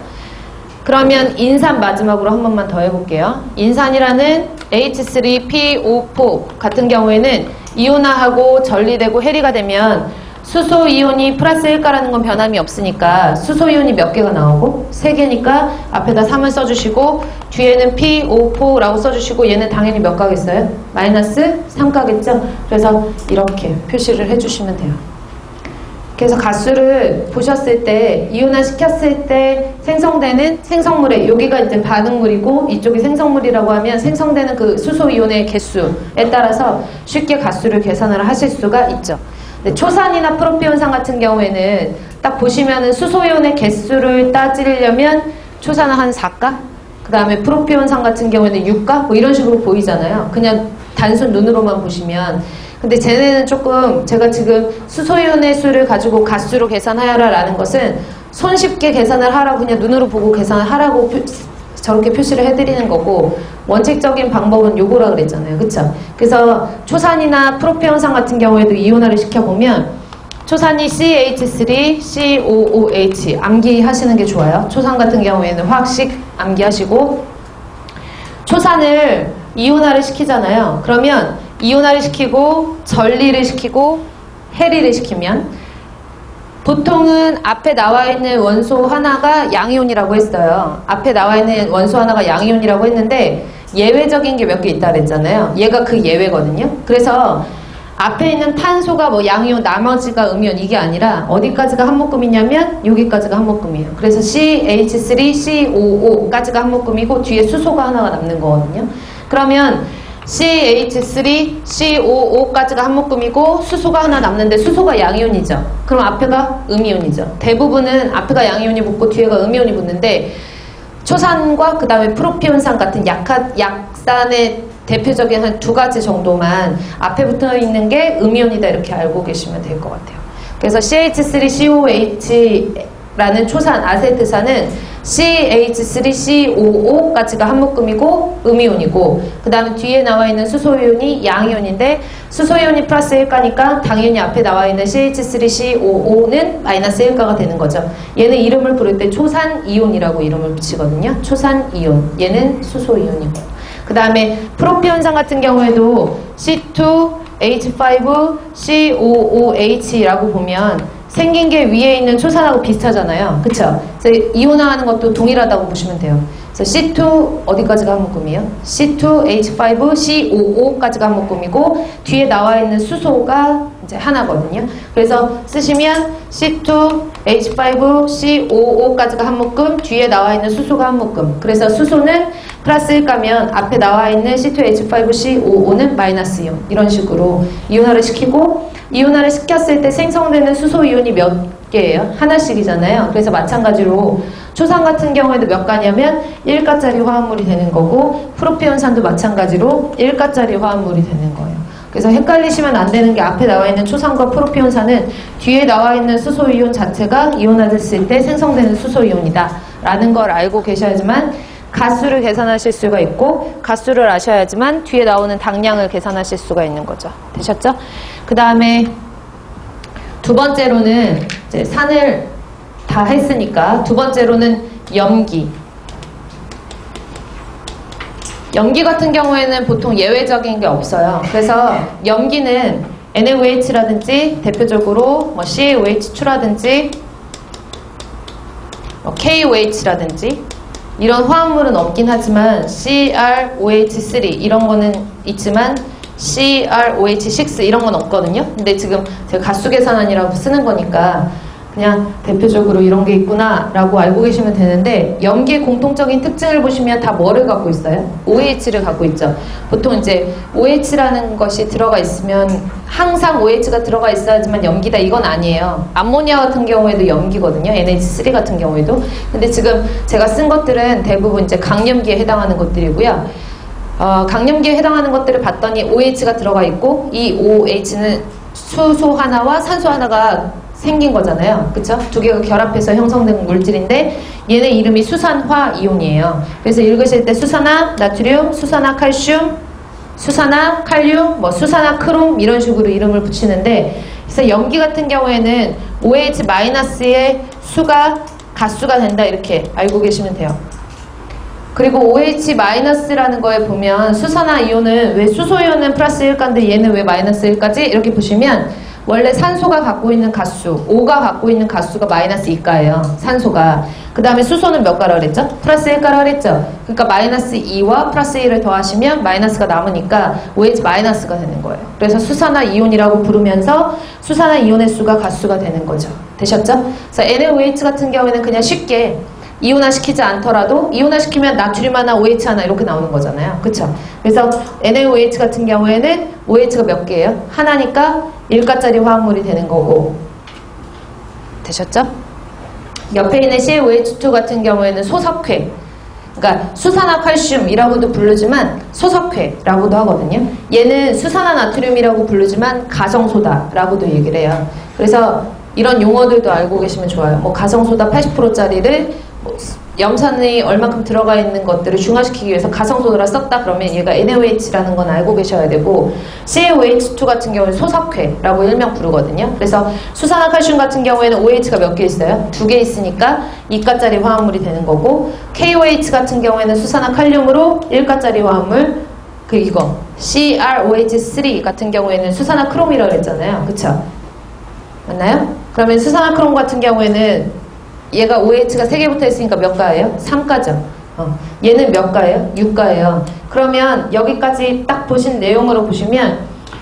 그러면 인산 마지막으로 한 번만 더 해볼게요. 인산이라는 H3PO4 같은 경우에는 이온화하고 전리되고 해리가 되면 수소이온이 플러스 1가라는 건 변함이 없으니까 수소이온이 몇 개가 나오고? 3개니까 앞에다 3을 써주시고 뒤에는 PO4라고 써주시고 얘는 당연히 몇 가겠어요? 마이너스 3가겠죠? 그래서 이렇게 표시를 해주시면 돼요. 그래서 가수를 보셨을 때 이온화 시켰을 때 생성되는 생성물의, 여기가 이제 반응물이고 이쪽이 생성물이라고 하면 생성되는 그 수소이온의 개수에 따라서 쉽게 가수를 계산을 하실 수가 있죠. 네, 초산이나 프로피온산 같은 경우에는 딱 보시면은 수소이온의 개수를 따지려면 초산은 한 4가? 그 다음에 프로피온산 같은 경우에는 6가? 뭐 이런 식으로 보이잖아요. 그냥 단순 눈으로만 보시면. 근데 쟤네는 조금 제가 지금 수소이온의 수를 가지고 가수로 계산하여라라는 것은 손쉽게 계산을 하라고 그냥 눈으로 보고 계산을 하라고 저렇게 표시를 해드리는 거고, 원칙적인 방법은 요거라 그랬잖아요. 그쵸? 그래서 초산이나 프로피온산 같은 경우에도 이온화를 시켜보면 초산이 CH3, COOH 암기하시는 게 좋아요. 초산 같은 경우에는 화학식 암기하시고, 초산을 이온화를 시키잖아요. 그러면 이온화를 시키고 전리를 시키고 해리를 시키면 보통은 앞에 나와 있는 원소 하나가 양이온이라고 했어요. 앞에 나와 있는 원소 하나가 양이온이라고 했는데 예외적인 게 몇 개 있다 그랬잖아요. 얘가 그 예외거든요. 그래서 앞에 있는 탄소가 뭐 양이온, 나머지가 음이온 이게 아니라 어디까지가 한 묶음이냐면 여기까지가 한 묶음이에요. 그래서 CH3, COO까지가 한 묶음이고 뒤에 수소가 하나가 남는 거거든요. 그러면 CH3, COO까지가 한 묶음이고 수소가 하나 남는데 수소가 양이온이죠. 그럼 앞에가 음이온이죠. 대부분은 앞에가 양이온이 붙고 뒤에가 음이온이 붙는데 초산과 그 다음에 프로피온산 같은 약산의 대표적인 한 2가지 정도만 앞에 붙어 있는 게 음이온이다 이렇게 알고 계시면 될 것 같아요. 그래서 CH3, COOH 라는 초산, 아세트산은 CH3COO까지가 한 묶음이고 음이온이고, 그 다음에 뒤에 나와 있는 수소이온이 양이온인데 수소이온이 플러스 1가니까 당연히 앞에 나와 있는 CH3COO는 마이너스 1가가 되는 거죠. 얘는 이름을 부를 때 초산이온이라고 이름을 붙이거든요. 초산이온. 얘는 수소이온이고. 그 다음에 프로피온산 같은 경우에도 C2H5COOH라고 보면 생긴 게 위에 있는 초산하고 비슷하잖아요. 그쵸? 그래서 이온화하는 것도 동일하다고 보시면 돼요. 그래서 C2 어디까지가 한 묶음이에요? C2H5COO까지가 한 묶음이고 뒤에 나와 있는 수소가 이제 하나거든요. 그래서 쓰시면 C2H5COO까지가 한 묶음, 뒤에 나와 있는 수소가 한 묶음. 그래서 수소는 플러스 1가면 앞에 나와 있는 C2H5COO는 마이너스 이온. 이런 식으로 이온화를 시키고, 이온화를 시켰을 때 생성되는 수소 이온이 몇 개예요? 하나씩이잖아요. 그래서 마찬가지로 초산 같은 경우에도 몇 가냐면 1가짜리 화합물이 되는 거고, 프로피온산도 마찬가지로 1가짜리 화합물이 되는 거예요. 그래서 헷갈리시면 안 되는 게 앞에 나와 있는 초산과 프로피온산은 뒤에 나와 있는 수소 이온 자체가 이온화됐을 때 생성되는 수소 이온이다 라는 걸 알고 계셔야지만 가수를 계산하실 수가 있고, 가수를 아셔야지만 뒤에 나오는 당량을 계산하실 수가 있는 거죠. 되셨죠? 그 다음에 두 번째로는 이제 산을 다 했으니까 두 번째로는 염기. 염기 같은 경우에는 보통 예외적인 게 없어요. 그래서 염기는 NaOH라든지 대표적으로 뭐 CaOH2라든지 뭐 KOH라든지 이런 화합물은 없긴 하지만 CrOH3 이런 거는 있지만 CrOH6 이런 건 없거든요. 근데 지금 제가 가수 계산안이라고 쓰는 거니까 그냥 대표적으로 이런 게 있구나 라고 알고 계시면 되는데, 염기의 공통적인 특징을 보시면 다 뭐를 갖고 있어요? OH를 갖고 있죠. 보통 이제 OH라는 것이 들어가 있으면 항상 OH가 들어가 있어야지만 염기다 이건 아니에요. 암모니아 같은 경우에도 염기거든요. NH3 같은 경우에도. 근데 지금 제가 쓴 것들은 대부분 이제 강염기에 해당하는 것들이고요. 강염기에 해당하는 것들을 봤더니 OH가 들어가 있고, 이 OH는 수소 하나와 산소 하나가 생긴 거잖아요. 그쵸? 두 개가 결합해서 형성된 물질인데 얘네 이름이 수산화이온이에요. 그래서 읽으실 때 수산화 나트륨, 수산화 칼슘, 수산화 칼륨, 뭐 수산화 크롬 이런 식으로 이름을 붙이는데, 그래서 염기 같은 경우에는 OH-의 수가 가수가 된다 이렇게 알고 계시면 돼요. 그리고 OH-라는 거에 보면 수산화 이온은 왜 수소이온은 플러스 1가인데 얘는 왜 마이너스 1가지? 이렇게 보시면 원래 산소가 갖고 있는 가수, O가 갖고 있는 가수가 마이너스 2가예요. 산소가. 그 다음에 수소는 몇 가라 그랬죠? 플러스 1가라 그랬죠? 그러니까 마이너스 2와 플러스 1을 더하시면 마이너스가 남으니까 OH 마이너스가 되는 거예요. 그래서 수산화 이온이라고 부르면서 수산화 이온의 수가 가수가 되는 거죠. 되셨죠? 그래서 NaOH 같은 경우에는 그냥 쉽게 이온화시키지 않더라도 이온화시키면 나트륨 하나, OH 하나 이렇게 나오는 거잖아요. 그쵸? 그래서 NaOH 같은 경우에는 OH가 몇 개예요? 하나니까 1가짜리 화합물이 되는 거고. 되셨죠? 옆에 있는 CaOH2 같은 경우에는 소석회. 그러니까 수산화칼슘이라고도 부르지만 소석회라고도 하거든요. 얘는 수산화나트륨이라고 부르지만 가정소다라고도 얘기를 해요. 그래서 이런 용어들도 알고 계시면 좋아요. 뭐 가정소다 80%짜리를 뭐 염산이 얼만큼 들어가 있는 것들을 중화시키기 위해서 가성소다를 썼다 그러면 얘가 NaOH라는 건 알고 계셔야 되고, CaOH2 같은 경우는 소석회라고 일명 부르거든요. 그래서 수산화칼슘 같은 경우에는 OH가 몇 개 있어요? 2개 있으니까 2가짜리 화합물이 되는 거고, KOH 같은 경우에는 수산화칼륨으로 1가짜리 화합물, 그 이거 CrOH3 같은 경우에는 수산화크롬이라고 했잖아요. 그쵸? 맞나요? 그러면 수산화크롬 같은 경우에는 얘가 OH가 3개 붙어 있으니까 몇 가예요? 3가죠. 얘는 몇 가예요? 6가예요. 그러면 여기까지 딱 보신 내용으로 보시면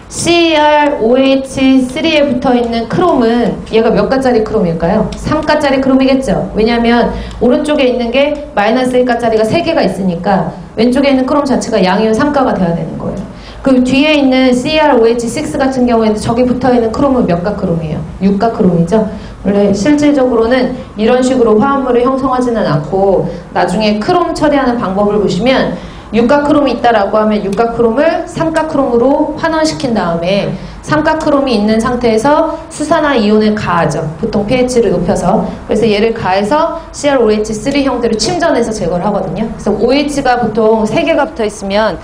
CrOH3에 붙어 있는 크롬은 얘가 몇 가짜리 크롬일까요? 3가짜리 크롬이겠죠. 왜냐하면 오른쪽에 있는 게 마이너스 1가짜리가 3개가 있으니까 왼쪽에 있는 크롬 자체가 양이온 3가가 돼야 되는 거예요. 그 뒤에 있는 CrOH6 같은 경우에는 저기 붙어있는 크롬은 몇 가 크롬이에요? 6가 크롬이죠. 원래 실질적으로는 이런 식으로 화합물을 형성하지는 않고 나중에 크롬 처리하는 방법을 보시면 6가 크롬이 있다라고 하면 6가 크롬을 3가 크롬으로 환원시킨 다음에 삼각크롬이 있는 상태에서 수산화 이온을 가하죠. 보통 pH를 높여서. 그래서 얘를 가해서 CrOH3 형태로 침전해서 제거를 하거든요. 그래서 OH가 보통 3개가 붙어 있으면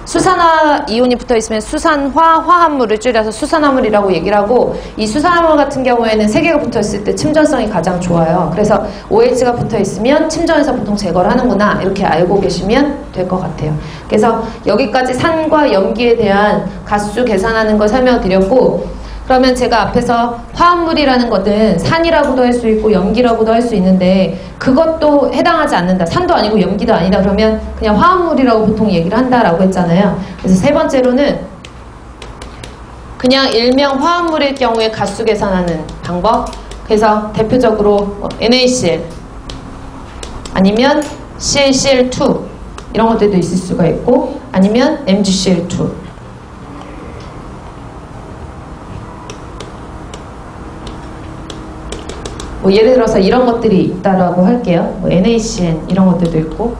수산화 이온이 붙어 있으면 수산화 화합물을 줄여서 수산화물이라고 얘기를 하고, 이 수산화물 같은 경우에는 3개가 붙어 있을 때 침전성이 가장 좋아요. 그래서 OH가 붙어 있으면 침전해서 보통 제거를 하는구나, 이렇게 알고 계시면 될 것 같아요. 그래서 여기까지 산과 염기에 대한 가수 계산하는 걸 설명드렸고, 그러면 제가 앞에서 화합물이라는 것은 산이라고도 할 수 있고 염기라고도 할 수 있는데, 그것도 해당하지 않는다, 산도 아니고 염기도 아니다 그러면 그냥 화합물이라고 보통 얘기를 한다라고 했잖아요. 그래서 세 번째로는 그냥 일명 화합물일 경우에 가수 계산하는 방법. 그래서 대표적으로 NaCl 아니면 CaCl2 이런 것들도 있을 수가 있고, 아니면 MgCl2. 뭐 예를 들어서 이런 것들이 있다라고 할게요. 뭐 NaCN 이런 것들도 있고.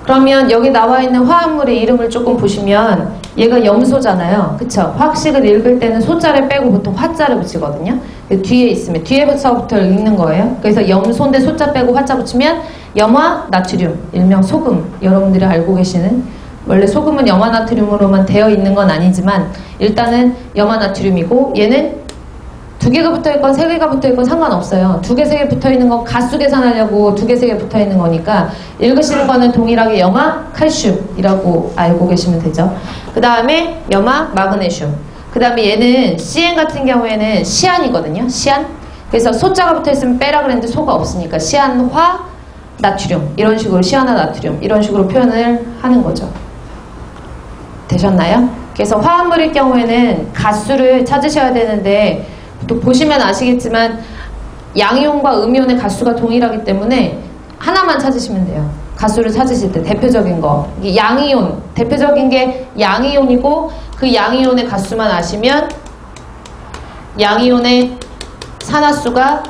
그러면 여기 나와 있는 화합물의 이름을 조금 보시면 얘가 염소잖아요. 그쵸? 화학식을 읽을 때는 소자를 빼고 보통 화자를 붙이거든요. 뒤에 있으면 뒤에서부터 읽는 거예요. 그래서 염소인데 소자 빼고 화자 붙이면 염화 나트륨, 일명 소금. 여러분들이 알고 계시는, 원래 소금은 염화 나트륨으로만 되어 있는 건 아니지만 일단은 염화 나트륨이고, 얘는 2개가 붙어있건 3개가 붙어있건 상관없어요. 2개, 3개 붙어있는 건 가수 계산하려고 2개, 3개 붙어있는 거니까 읽으시는 거는 동일하게 염화 칼슘이라고 알고 계시면 되죠. 그 다음에 염화 마그네슘. 그 다음에 얘는 CN 같은 경우에는 시안이거든요. 시안. 그래서 소자가 붙어있으면 빼라 그랬는데 소가 없으니까 시안화 나트륨, 이런 식으로 시안화 나트륨 이런 식으로 표현을 하는 거죠. 되셨나요? 그래서 화합물일 경우에는 가수를 찾으셔야 되는데, 또 보시면 아시겠지만 양이온과 음이온의 가수가 동일하기 때문에 하나만 찾으시면 돼요. 가수를 찾으실 때 대표적인 거, 양이온, 대표적인 게 양이온이고, 그 양이온의 가수만 아시면 양이온의 산화수가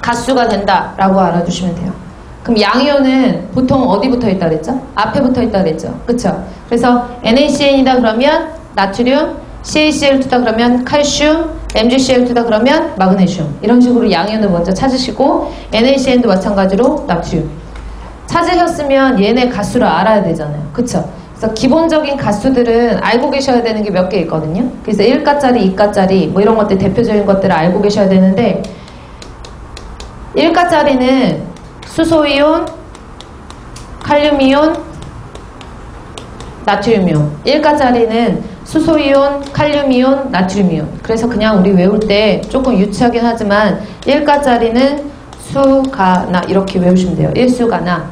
가수가 된다라고 알아두시면 돼요. 그럼 양이온은 보통 어디 붙어 있다 그랬죠? 앞에 붙어 있다 그랬죠? 그쵸? 그래서 NaCn이다 그러면 나트륨, CaCl2다 그러면 칼슘, MgCl2다 그러면 마그네슘. 이런 식으로 양이온을 먼저 찾으시고, NaCn도 마찬가지로 나트륨. 찾으셨으면 얘네 가수를 알아야 되잖아요. 그쵸? 그래서 기본적인 가수들은 알고 계셔야 되는 게 몇 개 있거든요. 그래서 1가짜리, 2가짜리 뭐 이런 것들, 대표적인 것들을 알고 계셔야 되는데, 1가짜리는 수소이온, 칼륨이온, 나트륨이온. 1가짜리는 수소이온, 칼륨이온, 나트륨이온. 그래서 그냥 우리 외울 때 조금 유치하긴 하지만 1가짜리는 수가나 이렇게 외우시면 돼요. 1수가나.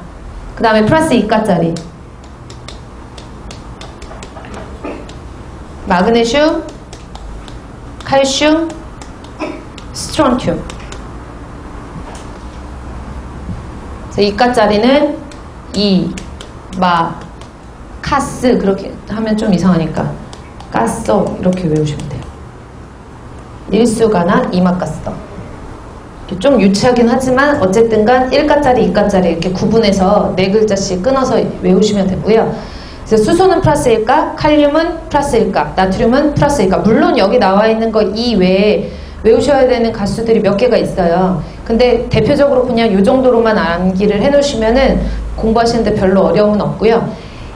그 다음에 플러스 2가짜리 마그네슘, 칼슘, 스트론튬. 2가짜리는 카스, 그렇게 하면 좀 이상하니까 가스, 이렇게 외우시면 돼요. 1수가나 이마가스. 좀 유치하긴 하지만 어쨌든 간 1가짜리, 2가짜리 이렇게 구분해서 4글자씩 끊어서 외우시면 되고요. 그래서 수소는 플러스일까? 칼륨은 플러스일까? 나트륨은 플러스일까? 물론 여기 나와 있는 거 이외에 외우셔야 되는 가수들이 몇 개가 있어요. 근데 대표적으로 그냥 이 정도로만 암기를 해놓으시면은 공부하시는데 별로 어려움은 없고요.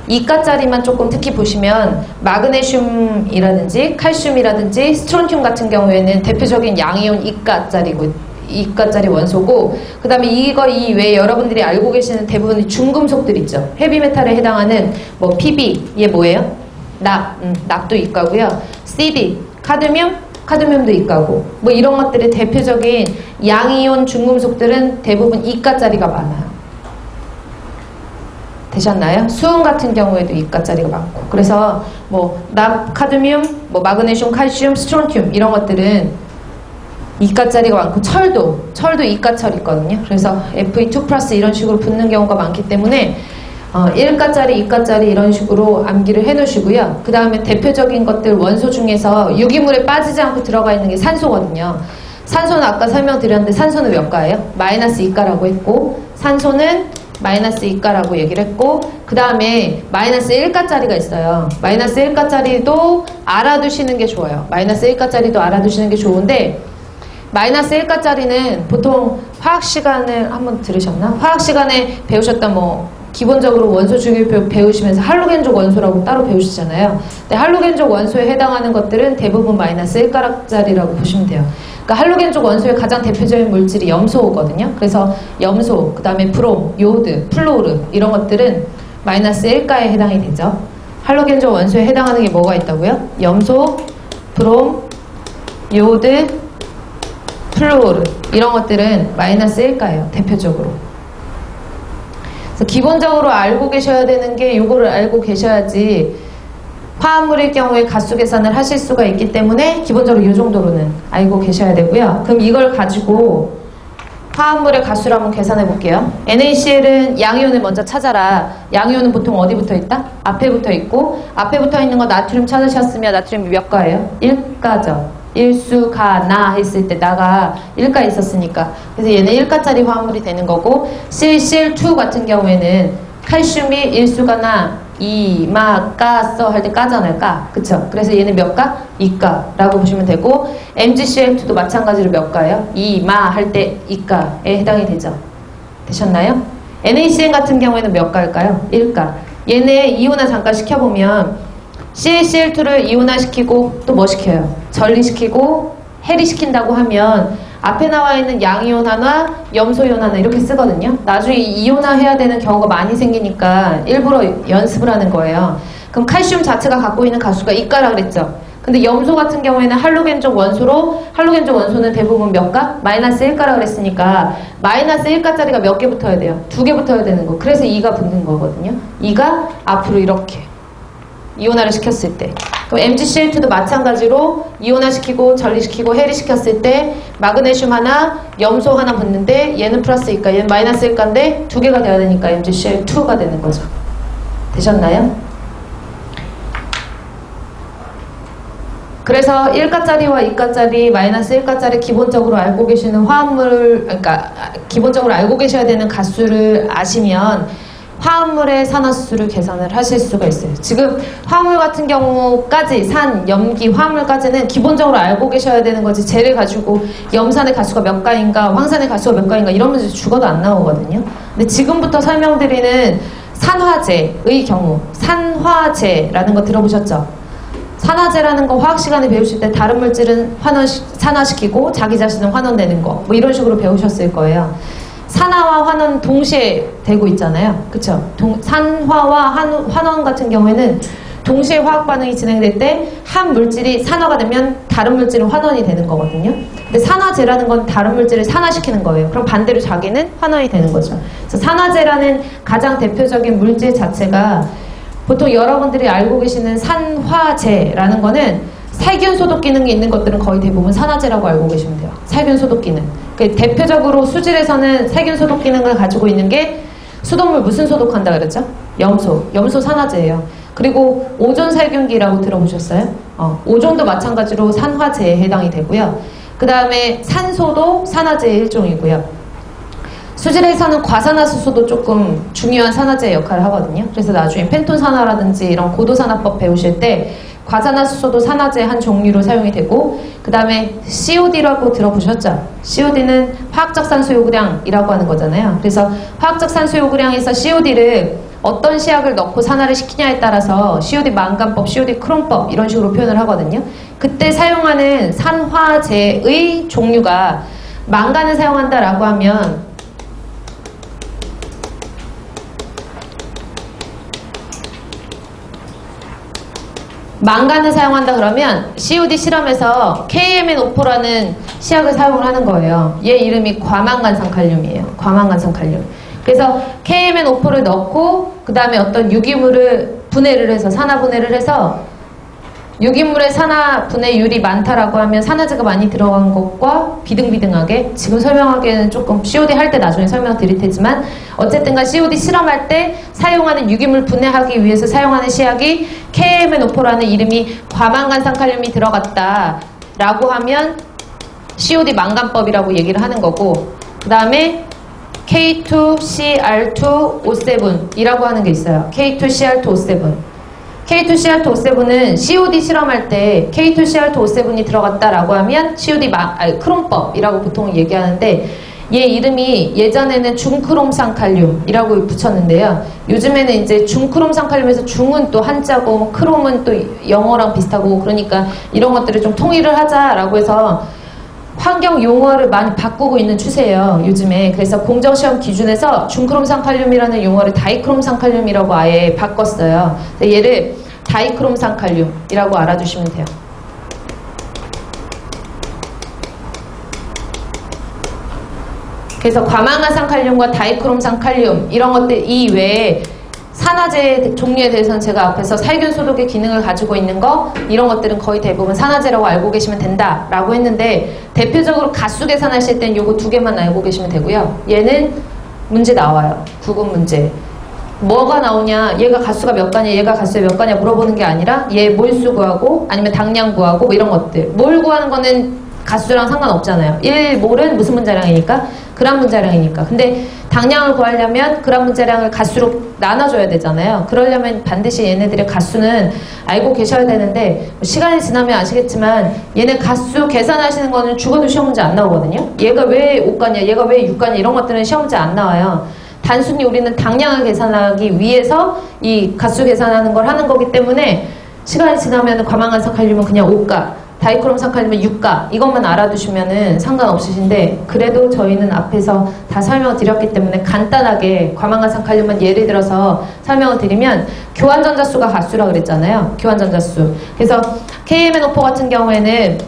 2가짜리만 조금 특히 보시면 마그네슘이라든지 칼슘이라든지 스트론튬 같은 경우에는 대표적인 양이온 2가짜리 원소고, 그 다음에 이거 이외에 여러분들이 알고 계시는 대부분의 중금속들 있죠. 헤비메탈에 해당하는 뭐 PB, 얘 뭐예요? 납도 이과고요. CD, 카드뮴도 이과고, 뭐 이런 것들의 대표적인 양이온 중금속들은 대부분 2가짜리가 많아요. 되셨나요? 수은 같은 경우에도 2가짜리가 많고, 그래서 뭐 납, 카드뮴, 뭐 마그네슘, 칼슘, 스트론튬 이런 것들은 2가짜리가 많고, 철도 2가철 있거든요. 그래서 Fe2+ 이런 식으로 붙는 경우가 많기 때문에 1가짜리, 2가짜리 이런 식으로 암기를 해놓으시고요. 그 다음에 대표적인 것들 원소 중에서 유기물에 빠지지 않고 들어가 있는 게 산소거든요. 산소는 아까 설명드렸는데 산소는 몇 가예요? -2가라고 했고, 산소는 마이너스 2가라고 얘기를 했고, 그 다음에 마이너스 1가짜리가 있어요. 마이너스 1가짜리도 알아두시는 게 좋아요. 마이너스 1가짜리도 알아두시는 게 좋은데, 마이너스 1가짜리는 보통 화학 시간을 한번 들으셨나? 화학 시간에 배우셨던 기본적으로 원소 주기율표 배우시면서 할로겐족 원소라고 따로 배우시잖아요. 근데 할로겐족 원소에 해당하는 것들은 대부분 마이너스 1가짜리라고 보시면 돼요. 그러니까 할로겐족 원소의 가장 대표적인 물질이 염소거든요. 그래서 염소, 그 다음에 브롬, 요오드, 플로르 이런 것들은 마이너스 1가에 해당이 되죠. 할로겐족 원소에 해당하는 게 뭐가 있다고요? 염소, 브롬, 요오드, 플로르 이런 것들은 마이너스 1가예요. 대표적으로. 그래서 기본적으로 알고 계셔야 되는 게 이거를 알고 계셔야지 화합물일 경우에 가수 계산을 하실 수가 있기 때문에 기본적으로 이 정도로는 알고 계셔야 되고요. 그럼 이걸 가지고 화합물의 가수를 한번 계산해 볼게요. NaCl은 양이온을 먼저 찾아라. 양이온은 보통 어디 붙어 있다? 앞에 붙어 있고, 앞에 붙어 있는 거 나트륨 찾으셨으면 나트륨이 몇 가예요? 1가죠. 일수가 나 했을 때 나가 1가 있었으니까. 그래서 얘는 1가짜리 화합물이 되는 거고, CCl2 같은 경우에는 칼슘이 일수가 나 2, 마, 가, 써 할 때 까잖아요. 까. 그쵸? 그래서 얘는 몇 가? 2가라고 보시면 되고, MgCl2도 마찬가지로 몇 가예요? 2, 마 할 때 2가에 해당이 되죠. 되셨나요? NaCN 같은 경우에는 몇 가일까요? 1가. 얘네 이온화 잠깐 시켜보면 CaCl2를 이온화시키고 또 뭐 시켜요? 전리시키고 해리시킨다고 하면 앞에 나와 있는 양이온화나 염소이온화나 이렇게 쓰거든요. 나중에 이온화해야 되는 경우가 많이 생기니까 일부러 연습을 하는 거예요. 그럼 칼슘 자체가 갖고 있는 가수가 2가라 그랬죠. 근데 염소 같은 경우에는 할로겐족 원소로, 할로겐족 원소는 대부분 몇 가? 마이너스 1가라 그랬으니까 마이너스 1가짜리가 몇 개 붙어야 돼요? 2개 붙어야 되는 거. 그래서 2가 붙는 거거든요. 2가 앞으로 이렇게 이온화를 시켰을 때. 그럼 MgCl2도 마찬가지로 이온화시키고 전리시키고 해리시켰을 때 마그네슘 하나, 염소 하나 붙는데 얘는 플러스 2가, 얘는 마이너스 1가인데 2개가 돼야 되니까 MgCl2가 되는 거죠. 되셨나요? 그래서 1가짜리와 2가짜리, 마이너스 1가짜리 기본적으로 알고 계시는 화합물, 그러니까 기본적으로 알고 계셔야 되는 가수를 아시면 화합물의 산화수를 계산을 하실 수가 있어요. 지금 화합물 같은 경우까지 산, 염기, 화합물까지는 기본적으로 알고 계셔야 되는 거지, 쟤를 가지고 염산의 가수가 몇 가인가, 황산의 가수가 몇 가인가 이런 문제 죽어도 안 나오거든요. 근데 지금부터 설명드리는 산화제의 경우, 산화제라는 거 들어보셨죠? 산화제라는 거 화학 시간에 배우실 때 다른 물질은 산화시키고 자기 자신은 환원되는 거 뭐 이런 식으로 배우셨을 거예요. 산화와 환원 동시에 되고 있잖아요. 그쵸? 산화와 환원 같은 경우에는 동시에 화학 반응이 진행될 때 한 물질이 산화가 되면 다른 물질은 환원이 되는 거거든요. 근데 산화제라는 건 다른 물질을 산화시키는 거예요. 그럼 반대로 자기는 환원이 되는 거죠. 그래서 산화제라는 가장 대표적인 물질 자체가 보통 여러분들이 알고 계시는 산화제라는 거는 살균 소독 기능이 있는 것들은 거의 대부분 산화제라고 알고 계시면 돼요. 살균 소독 기능. 대표적으로 수질에서는 살균 소독 기능을 가지고 있는 게 수돗물 무슨 소독한다 그랬죠? 염소 산화제예요. 그리고 오존 살균기라고 들어보셨어요? 오존도 마찬가지로 산화제에 해당이 되고요. 그 다음에 산소도 산화제의 일종이고요. 수질에서는 과산화수소도 조금 중요한 산화제의 역할을 하거든요. 그래서 나중에 펜톤산화라든지 이런 고도산화법 배우실 때 과산화수소도 산화제의 한 종류로 사용이 되고, 그 다음에 COD라고 들어보셨죠? COD는 화학적 산소 요구량이라고 하는 거잖아요. 그래서 화학적 산소 요구량에서 COD를 어떤 시약을 넣고 산화를 시키냐에 따라서 COD 망간법, COD 크롬법 이런 식으로 표현을 하거든요. 그때 사용하는 산화제의 종류가 망간을 사용한다라고 하면 망간을 사용한다 그러면 COD 실험에서 KMNO4라는 시약을 사용을 하는 거예요. 얘 이름이 과망간산칼륨이에요. 과망간산칼륨. 그래서 KMNO4를 넣고 그 다음에 어떤 유기물을 분해를 해서 산화 분해를 해서 유기물의 산화 분해율이 많다라고 하면 산화제가 많이 들어간 것과 비등비등하게, 지금 설명하기에는 조금 COD 할 때 나중에 설명드릴 테지만 어쨌든간 COD 실험할 때 사용하는 유기물 분해하기 위해서 사용하는 시약이 KMNO4라는 이름이 과망간산칼륨이 들어갔다라고 하면 COD 망간법이라고 얘기를 하는 거고, 그 다음에 K2CR2O7이라고 하는 게 있어요. K2CR2O7. K2CR2O7은 COD 실험할 때 K2CR2O7이 들어갔다라고 하면 COD 크롬법이라고 보통 얘기하는데, 얘 이름이 예전에는 중크롬산칼륨이라고 붙였는데요. 요즘에는 이제 중크롬산칼륨에서 중은 또 한자고 크롬은 또 영어랑 비슷하고, 그러니까 이런 것들을 좀 통일을 하자라고 해서 환경 용어를 많이 바꾸고 있는 추세예요, 요즘에. 그래서 공정시험 기준에서 중크롬산칼륨이라는 용어를 다이크롬산칼륨이라고 아예 바꿨어요. 얘를 다이크롬산칼륨이라고 알아두시면 돼요. 그래서 과망화산칼륨과 다이크롬산칼륨 이런 것들 이외에 산화제 종류에 대해서는 제가 앞에서 살균 소독의 기능을 가지고 있는 거, 이런 것들은 거의 대부분 산화제라고 알고 계시면 된다라고 했는데, 대표적으로 가수 계산하실 땐 요거 두 개만 알고 계시면 되고요. 얘는 문제 나와요. 구분 문제. 뭐가 나오냐, 얘가 가수가 몇 가냐, 얘가 가수에 몇 가냐 물어보는 게 아니라 얘 몰수 구하고 아니면 당량 구하고 뭐 이런 것들. 몰 구하는 거는 가수랑 상관없잖아요. 1몰은 무슨 분자량이니까? 그람 분자량이니까. 근데 당량을 구하려면 그람 분자량을 가수로 나눠줘야 되잖아요. 그러려면 반드시 얘네들의 가수는 알고 계셔야 되는데, 시간이 지나면 아시겠지만 얘네 가수 계산하시는 거는 죽어도 시험 문제 안 나오거든요. 얘가 왜 5가냐, 얘가 왜 6가냐 이런 것들은 시험 문제 안 나와요. 단순히 우리는 당량을 계산하기 위해서 이 가수 계산하는 걸 하는 거기 때문에, 시간이 지나면 과망한산칼륨은 그냥 5가, 다이크롬산칼륨은 6가, 이것만 알아두시면은 상관없으신데, 그래도 저희는 앞에서 다 설명을 드렸기 때문에 간단하게 과망한산칼륨은 예를 들어서 설명을 드리면, 교환전자수가 가수라 그랬잖아요. 교환전자수. 그래서 KMNO4 같은 경우에는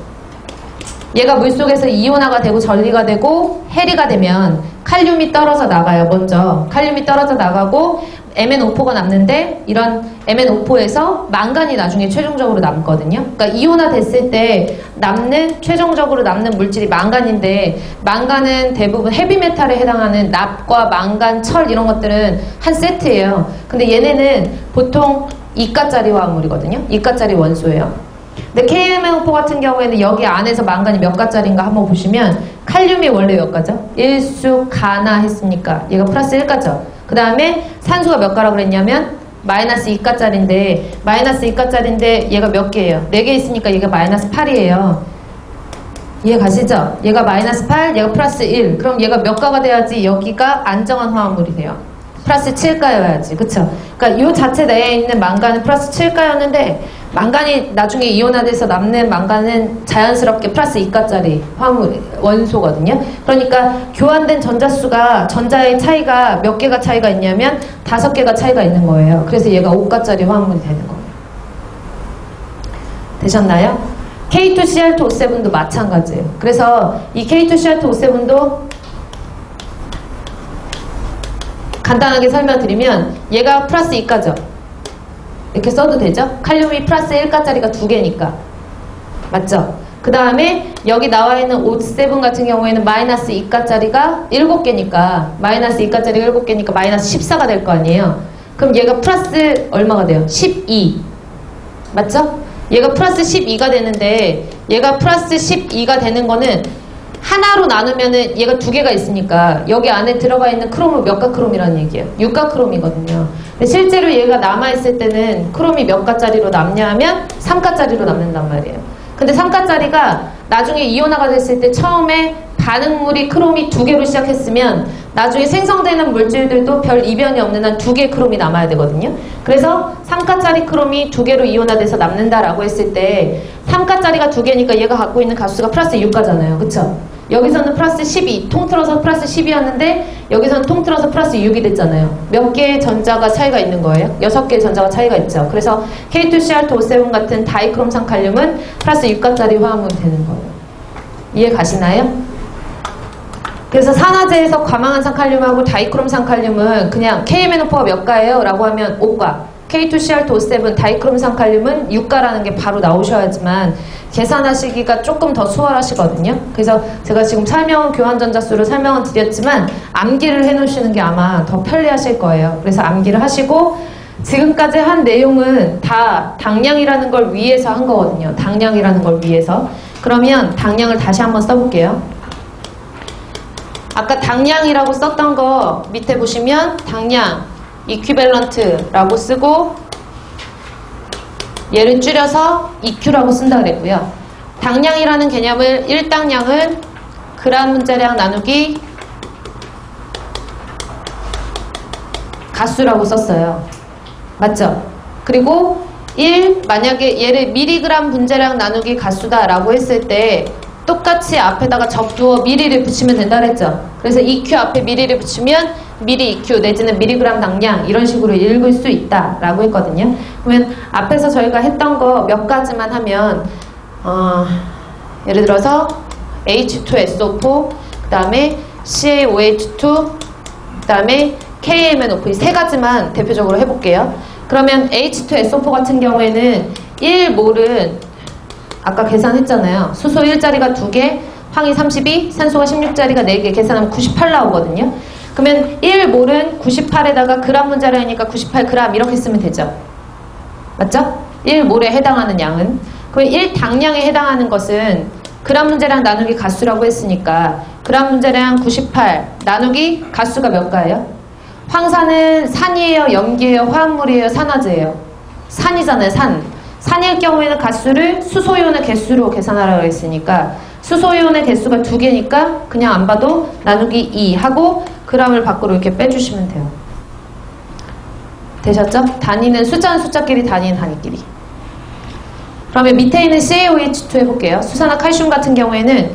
얘가 물속에서 이온화가 되고 전리가 되고 해리가 되면 칼륨이 떨어져 나가요. 먼저 칼륨이 떨어져 나가고 MnO4가 남는데, 이런 MnO4에서 망간이 나중에 최종적으로 남거든요. 그러니까 이온화 됐을 때 최종적으로 남는 물질이 망간인데, 망간은 대부분 헤비메탈에 해당하는 납과 망간, 철 이런 것들은 한 세트예요. 근데 얘네는 보통 2가짜리 화합물이거든요. 2가짜리 원소예요. 근데 KMnO4 같은 경우에는 여기 안에서 망간이 몇 가짜리인가 한번 보시면, 칼륨이 원래 몇 가죠? 1수 가나 했으니까 얘가 플러스 1가죠. 그 다음에 산소가 몇 가라고 그랬냐면 마이너스 2가짜리인데, 마이너스 2가짜리인데 얘가 몇 개예요? 4개 있으니까 얘가 마이너스 8이에요. 이해 가시죠? 얘가 마이너스 8, 얘가 플러스 1. 그럼 얘가 몇 가가 돼야지 여기가 안정한 화합물이 돼요? 플러스 7가여야지. 그쵸? 그러니까 요 자체 내에 있는 망간은 플러스 7가였는데, 망간이 나중에 이온화돼서 남는 망간은 자연스럽게 플러스 2가짜리 화합물, 원소거든요. 그러니까 교환된 전자수가, 전자의 차이가 몇 개가 차이가 있냐면 5개가 차이가 있는 거예요. 그래서 얘가 5가짜리 화합물이 되는 거예요. 되셨나요? K2CR2O7도 마찬가지예요. 그래서 이 K2CR2O7도 간단하게 설명드리면, 얘가 플러스 2가죠. 이렇게 써도 되죠? 칼륨이 플러스 1가짜리가 2개니까. 맞죠? 그 다음에 여기 나와 있는 O7 같은 경우에는 마이너스 2가짜리가 7개니까, 마이너스 2가짜리가 7개니까 마이너스 14가 될 거 아니에요? 그럼 얘가 플러스 얼마가 돼요? 12. 맞죠? 얘가 플러스 12가 되는데, 얘가 플러스 12가 되는 거는 하나로 나누면은 얘가 2개가 있으니까 여기 안에 들어가 있는 크롬은 몇 가 크롬이라는 얘기예요. 6가 크롬이거든요. 근데 실제로 얘가 남아있을 때는 크롬이 몇 가짜리로 남냐 하면 3가짜리로 남는단 말이에요. 근데 3가짜리가 나중에 이온화가 됐을 때 처음에 반응물이 크롬이 2개로 시작했으면 나중에 생성되는 물질들도 별 이변이 없는 한 2개의 크롬이 남아야 되거든요. 그래서 3가짜리 크롬이 2개로 이온화돼서 남는다라고 했을 때 3가짜리가 2개니까 얘가 갖고 있는 가수가 플러스 6가잖아요. 그쵸? 여기서는 플러스 12, 통틀어서 플러스 10이었는데 여기서는 통틀어서 플러스 6이 됐잖아요. 몇 개의 전자가 차이가 있는 거예요? 6개의 전자가 차이가 있죠. 그래서 K2CR2O7 같은 다이크롬산칼륨은 플러스 6가짜리 화합물이 되는 거예요. 이해 가시나요? 그래서 산화제에서 과망한산칼륨하고 다이크롬산칼륨은 그냥 KMNO4가 몇 가예요? 라고 하면 5가, K2CR2O7 다이크롬산칼륨은 6가라는 게 바로 나오셔야지만 계산하시기가 조금 더 수월하시거든요. 그래서 제가 지금 교환전자수를 설명은 드렸지만 암기를 해놓으시는 게 아마 더 편리하실 거예요. 그래서 암기를 하시고, 지금까지 한 내용은 다 당량이라는 걸 위해서 한 거거든요. 당량이라는 걸 위해서. 그러면 당량을 다시 한번 써볼게요. 아까 당량이라고 썼던 거 밑에 보시면 당량 이퀴밸런트라고 쓰고 얘를 줄여서 EQ라고 쓴다 그랬고요. 당량이라는 개념을 1당량을 그람 문자량 나누기 가수라고 썼어요. 맞죠? 그리고 1, 만약에 얘를 미리그람 분자량 나누기 가수다라고 했을 때 똑같이 앞에다가 적두어 미리를 붙이면 된다 그랬죠? 그래서 EQ 앞에 미리를 붙이면 미리 EQ 내지는 미리그람 당량 이런 식으로 읽을 수 있다라고 했거든요. 그러면 앞에서 저희가 했던 거 몇 가지만 하면 예를 들어서 H2SO4 그 다음에 CaOH2 그 다음에 KMNO4 이 세 가지만 대표적으로 해볼게요. 그러면 H2SO4 같은 경우에는 1몰은 아까 계산했잖아요. 수소 1자리가 2개, 황이 32, 산소가 16자리가 4개 계산하면 98 나오거든요. 그러면 1몰은 98에다가 그람 문자량이니까 98g 이렇게 쓰면 되죠. 맞죠? 1몰에 해당하는 양은. 그럼 1당량에 해당하는 것은 그람 문자량 나누기 가수라고 했으니까 그람 문자량 98 나누기 가수가 몇 가예요? 황산은 산이에요? 염기예요? 화합물이에요? 산화제예요? 산이잖아요. 산. 산일 경우에는 가수를 수소이온의 개수로 계산하라고 했으니까 수소이온의 개수가 2개니까 그냥 안 봐도 나누기 2 하고 그람을 밖으로 이렇게 빼주시면 돼요. 되셨죠? 단위는 숫자는 숫자끼리, 단위는 단위끼리. 그러면 밑에 있는 CaOH2 해볼게요. 수산화 칼슘 같은 경우에는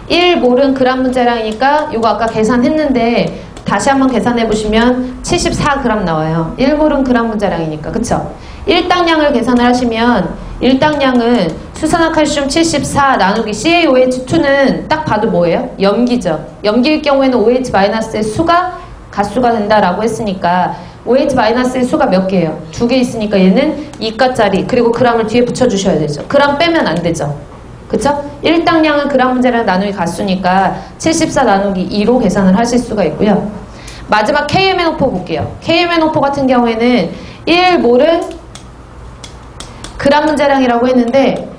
1몰은 그람 문자량이니까 이거 아까 계산했는데 다시 한번 계산해보시면 74g 나와요. 1몰은 그람 문자량이니까. 그쵸? 1당량을 계산을 하시면 1당량은 수산화칼슘 74 나누기 CaOH2는 딱 봐도 뭐예요? 염기죠. 염기일 경우에는 OH-의 수가 가수가 된다라고 했으니까 OH-의 수가 몇 개예요? 2개 있으니까 얘는 2가짜리 그리고 그람을 뒤에 붙여주셔야 되죠. 그람 빼면 안 되죠. 그쵸? 1당량은 그람 문자량 나누기 가수니까 74 나누기 2로 계산을 하실 수가 있고요. 마지막 KMNO4 볼게요. KMNO4 같은 경우에는 1몰은 그람 문자량이라고 했는데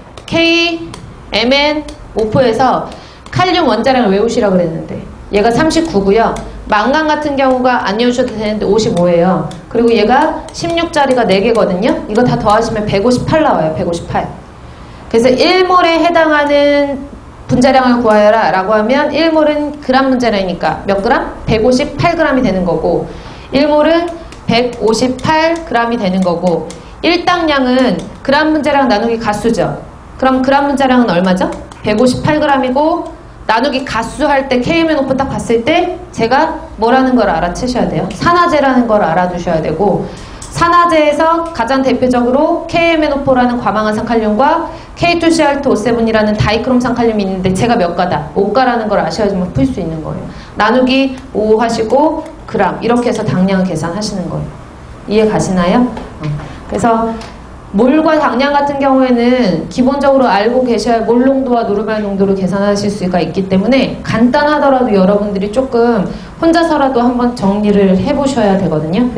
KMNO4에서 칼륨 원자량을 외우시라고 그랬는데 얘가 39고요. 망간 같은 경우가 안 외우셔도 되는데 55예요. 그리고 얘가 16자리가 4개거든요. 이거 다 더하시면 158 나와요. 158. 그래서 1몰에 해당하는 분자량을 구하여라 라고 하면 1몰은 그람 문자량이니까 몇 그람? 158g이 되는 거고 1몰은 158g이 되는 거고 1당량은 그람 문자량 나누기 가수죠. 그럼 그람 문자량은 얼마죠? 158g이고 나누기 가수 할 때 KMNO4 딱 봤을 때 제가 뭐라는 걸 알아채셔야 돼요. 산화제라는 걸 알아두셔야 되고 산화제에서 가장 대표적으로 KMNO4라는 과망한 칼륨과 K2CR2O7이라는 다이크롬산 칼륨이 있는데 제가 몇 가다? 5가라는 걸 아셔야지만 풀 수 있는 거예요. 나누기 5 하시고 그람 이렇게 해서 당량을 계산하시는 거예요. 이해 가시나요? 그래서 몰과 당량 같은 경우에는 기본적으로 알고 계셔야 몰 농도와 노르말 농도를 계산하실 수가 있기 때문에 간단하더라도 여러분들이 조금 혼자서라도 한번 정리를 해보셔야 되거든요.